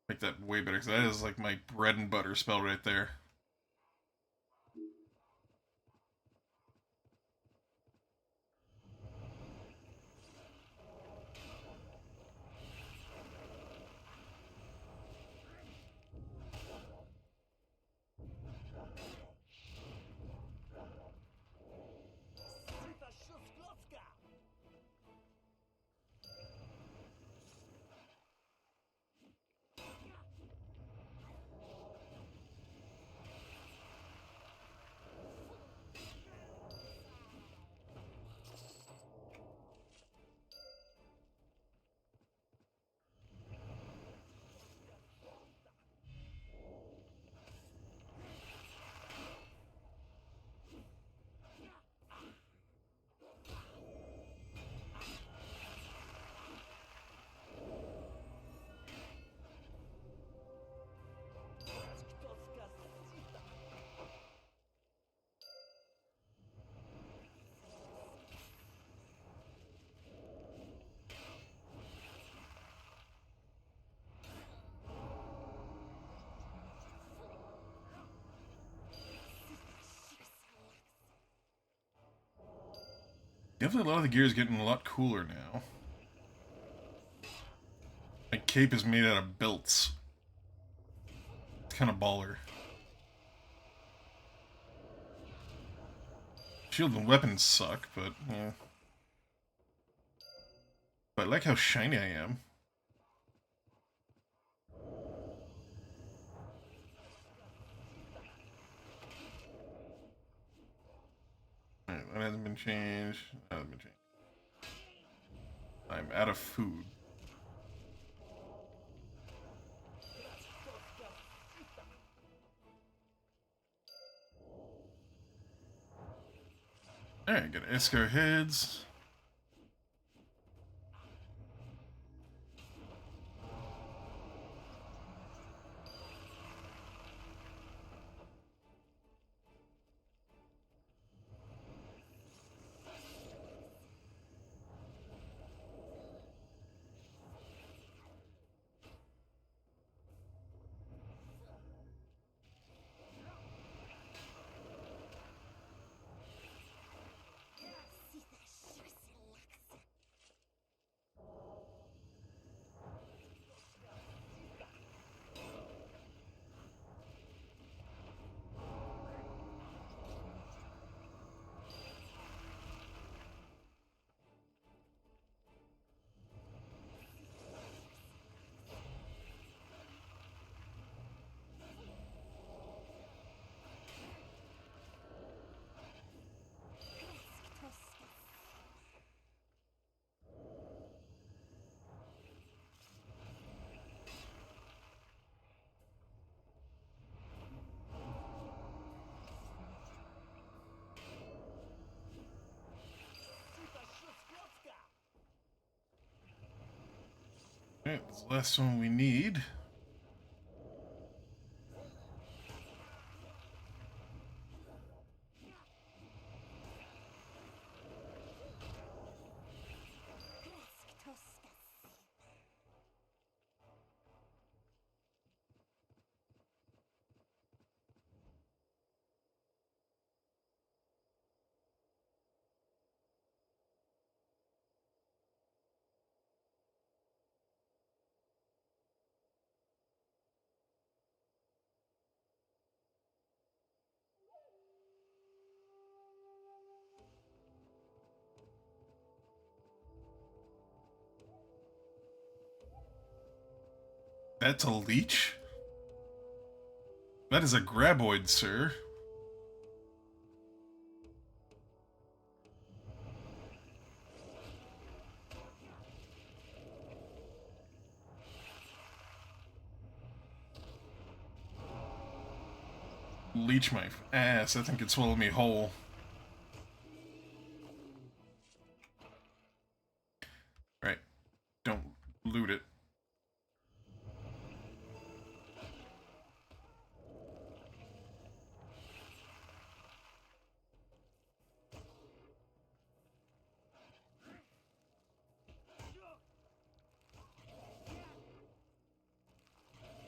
Make that way better, because that is like my bread and butter spell right there. Definitely a lot of the gear is getting a lot cooler now. My cape is made out of belts. It's kind of baller. Shield and weapons suck, but yeah. But I like how shiny I am. Alright, that hasn't been changed. That hasn't been changed. I'm out of food. Alright, got iksar heads. Alright, that's the last one we need. That's a leech? That is a graboid, sir. Leech my ass. That thing could swallow me whole. Right. Don't loot it.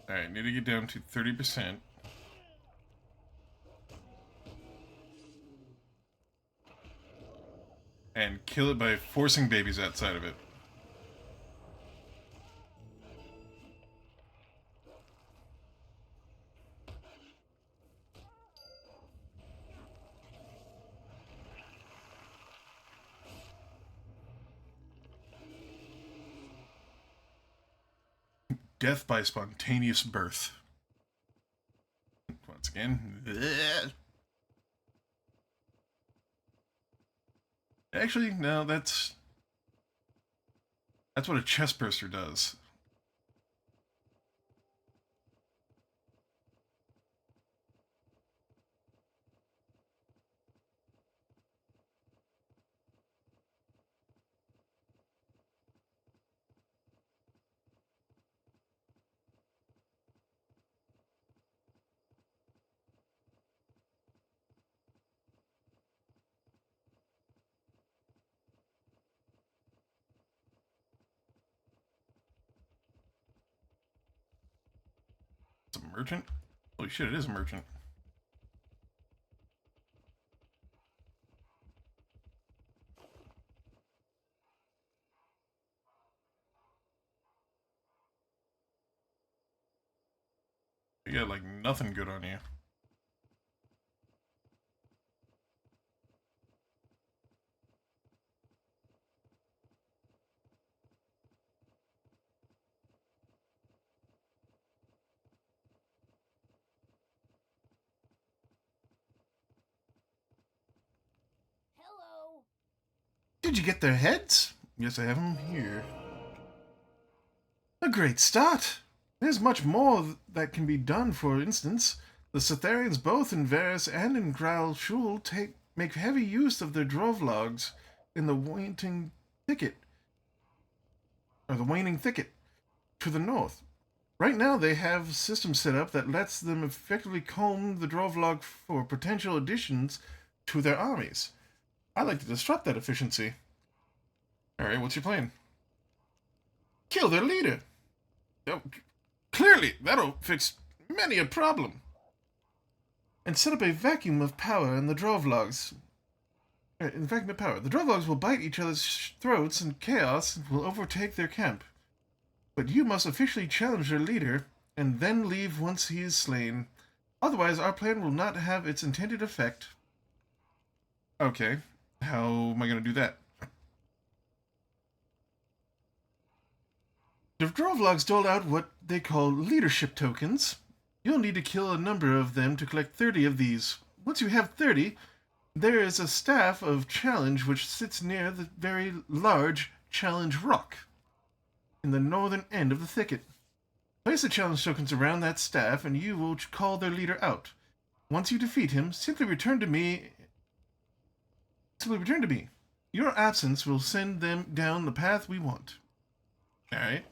Alright, need to get down to 30%. And kill it by forcing babies outside of it. Death by spontaneous birth. Once again. Bleh. Actually, no, that's what a chest burster does. It's a merchant? Holy shit, it is a merchant. You got like nothing good on you. Hello. Did you get their heads? Yes, I have them here. A great start! There's much more that can be done. For instance, the Cytherians both in Varus and in Graal Shul make heavy use of their drovlogs in the waning thicket, to the north. Right now, they have systems set up that lets them effectively comb the drovlog for potential additions to their armies. I'd like to disrupt that efficiency. Alright, what's your plan? Kill their leader! Oh, clearly, that'll fix many a problem. And set up a vacuum of power in the drovlogs. In the vacuum of power. The drovlogs will bite each other's throats and chaos will overtake their camp. But you must officially challenge their leader and then leave once he is slain. Otherwise, our plan will not have its intended effect. Okay, how am I going to do that? The drovlogs dole out what they call leadership tokens. You'll need to kill a number of them to collect 30 of these. Once you have 30, there is a staff of challenge which sits near the very large challenge rock in the northern end of the thicket. Place the challenge tokens around that staff and you will call their leader out. Once you defeat him, simply return to me. Your absence will send them down the path we want. Alright.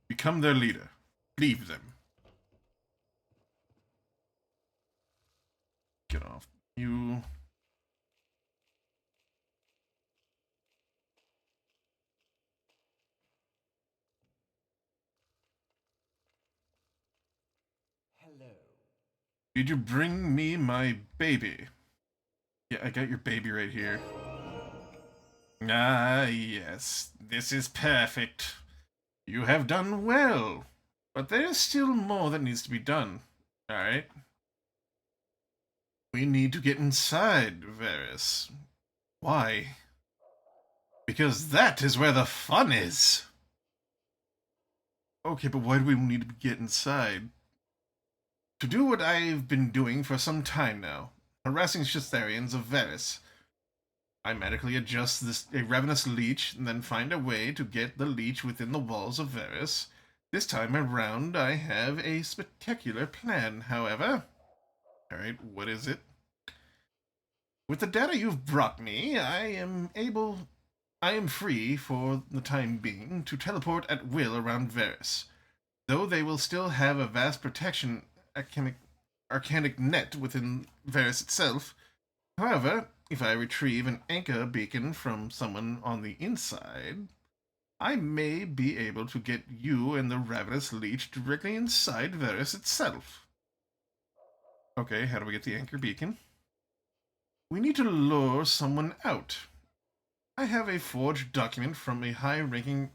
Become their leader. Leave them. Get off. You. Hello. Did you bring me my baby? Yeah, I got your baby right here. Ah, yes. This is perfect. You have done well. But there is still more that needs to be done. Alright. We need to get inside Varus. Why? Because that is where the fun is. Okay, but why do we need to get inside? To do what I've been doing for some time now. Harassing Cytherians of Varus. I magically adjust a ravenous leech and then find a way to get the leech within the walls of Varus. This time around, I have a spectacular plan, however. Alright, what is it? With the data you've brought me, I am free, for the time being, to teleport at will around Varus. Though they will still have a vast protection arcanic net within Varus itself. However, if I retrieve an anchor beacon from someone on the inside, I may be able to get you and the ravenous leech directly inside Varus itself. Okay, how do we get the anchor beacon? We need to lure someone out. I have a forged document from a high-ranking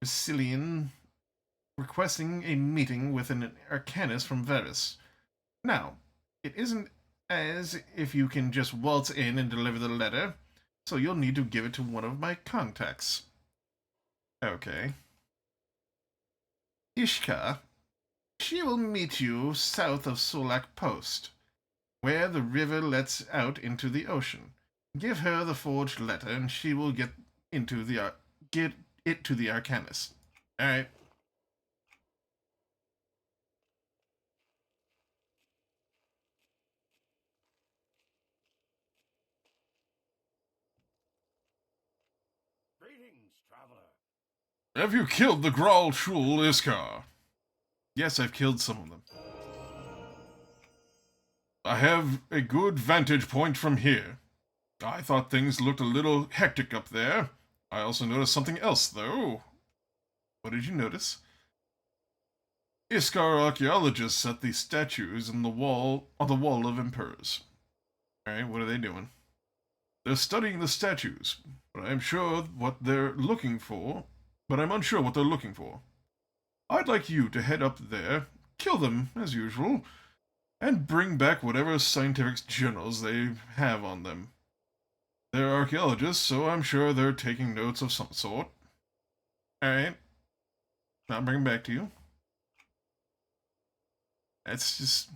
Brazilian requesting a meeting with an arcanist from Varus. Now, it isn't as if you can just waltz in and deliver the letter, so you'll need to give it to one of my contacts. Okay. Ishka. She will meet you south of Solak Post, where the river lets out into the ocean. Give her the forged letter, and she will get it to the arcanist. All right. Greetings, traveler. Have you killed the Graal Shul Iskar? Yes, I've killed some of them. I have a good vantage point from here. I thought things looked a little hectic up there. I also noticed something else, though. What did you notice? Iskar archaeologists at the statues on the wall of emperors. Alright, what are they doing? They're studying the statues, but I'm unsure what they're looking for. I'd like you to head up there, kill them, as usual, and bring back whatever scientific journals they have on them. They're archaeologists, so I'm sure they're taking notes of some sort. Alright. I'll bring them back to you. That's just...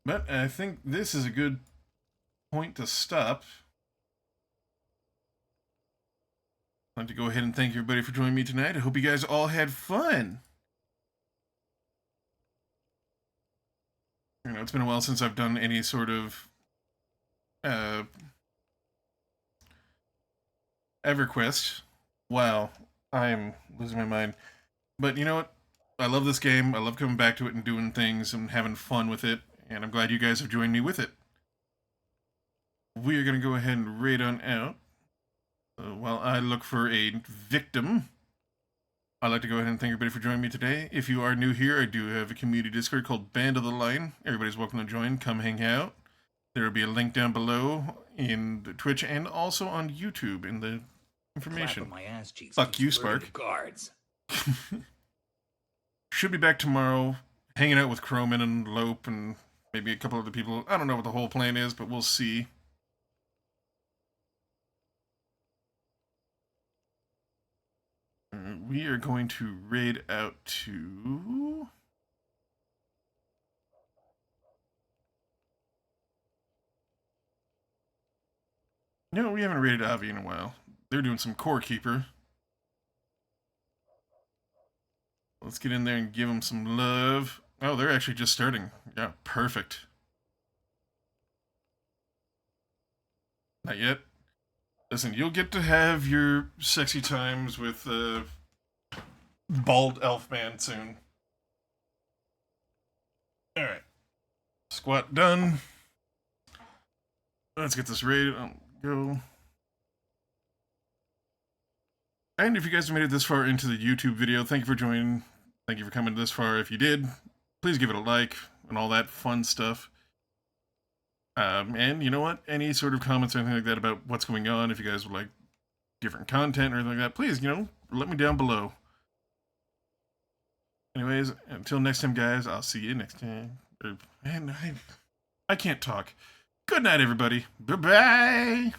But I think this is a good point to stop. I'd like to go ahead and thank everybody for joining me tonight. I hope you guys all had fun. You know, it's been a while since I've done any sort of EverQuest. Wow, I'm losing my mind. But you know what? I love this game. I love coming back to it and doing things and having fun with it. And I'm glad you guys have joined me with it. We are going to go ahead and raid on out. While I look for a victim, I'd like to go ahead and thank everybody for joining me today. If you are new here, I do have a community Discord called Band of the Line. Everybody's welcome to join. Come hang out. There will be a link down below in the Twitch and also on YouTube in the information. My ass cheeks. Fuck you, Spark. Guards. Should be back tomorrow, hanging out with Croman and Lope and maybe a couple other people. I don't know what the whole plan is, but we'll see. We are going to raid out to... No, we haven't raided Avi in a while. They're doing some Core Keeper. Let's get in there and give them some love. Oh, they're actually just starting. Yeah, perfect. Not yet. Listen, you'll get to have your sexy times with Bald Elf Man soon. Alright. Squat done. Let's get this raid on go. And if you guys made it this far into the YouTube video, thank you for joining. Thank you for coming this far. If you did, please give it a like and all that fun stuff. And you know what? Any sort of comments or anything like that about what's going on, if you guys would like different content or anything like that, please, you know, let me down below. Anyways, until next time, guys, I'll see you next time. Man, I can't talk. Good night, everybody. Bye-bye.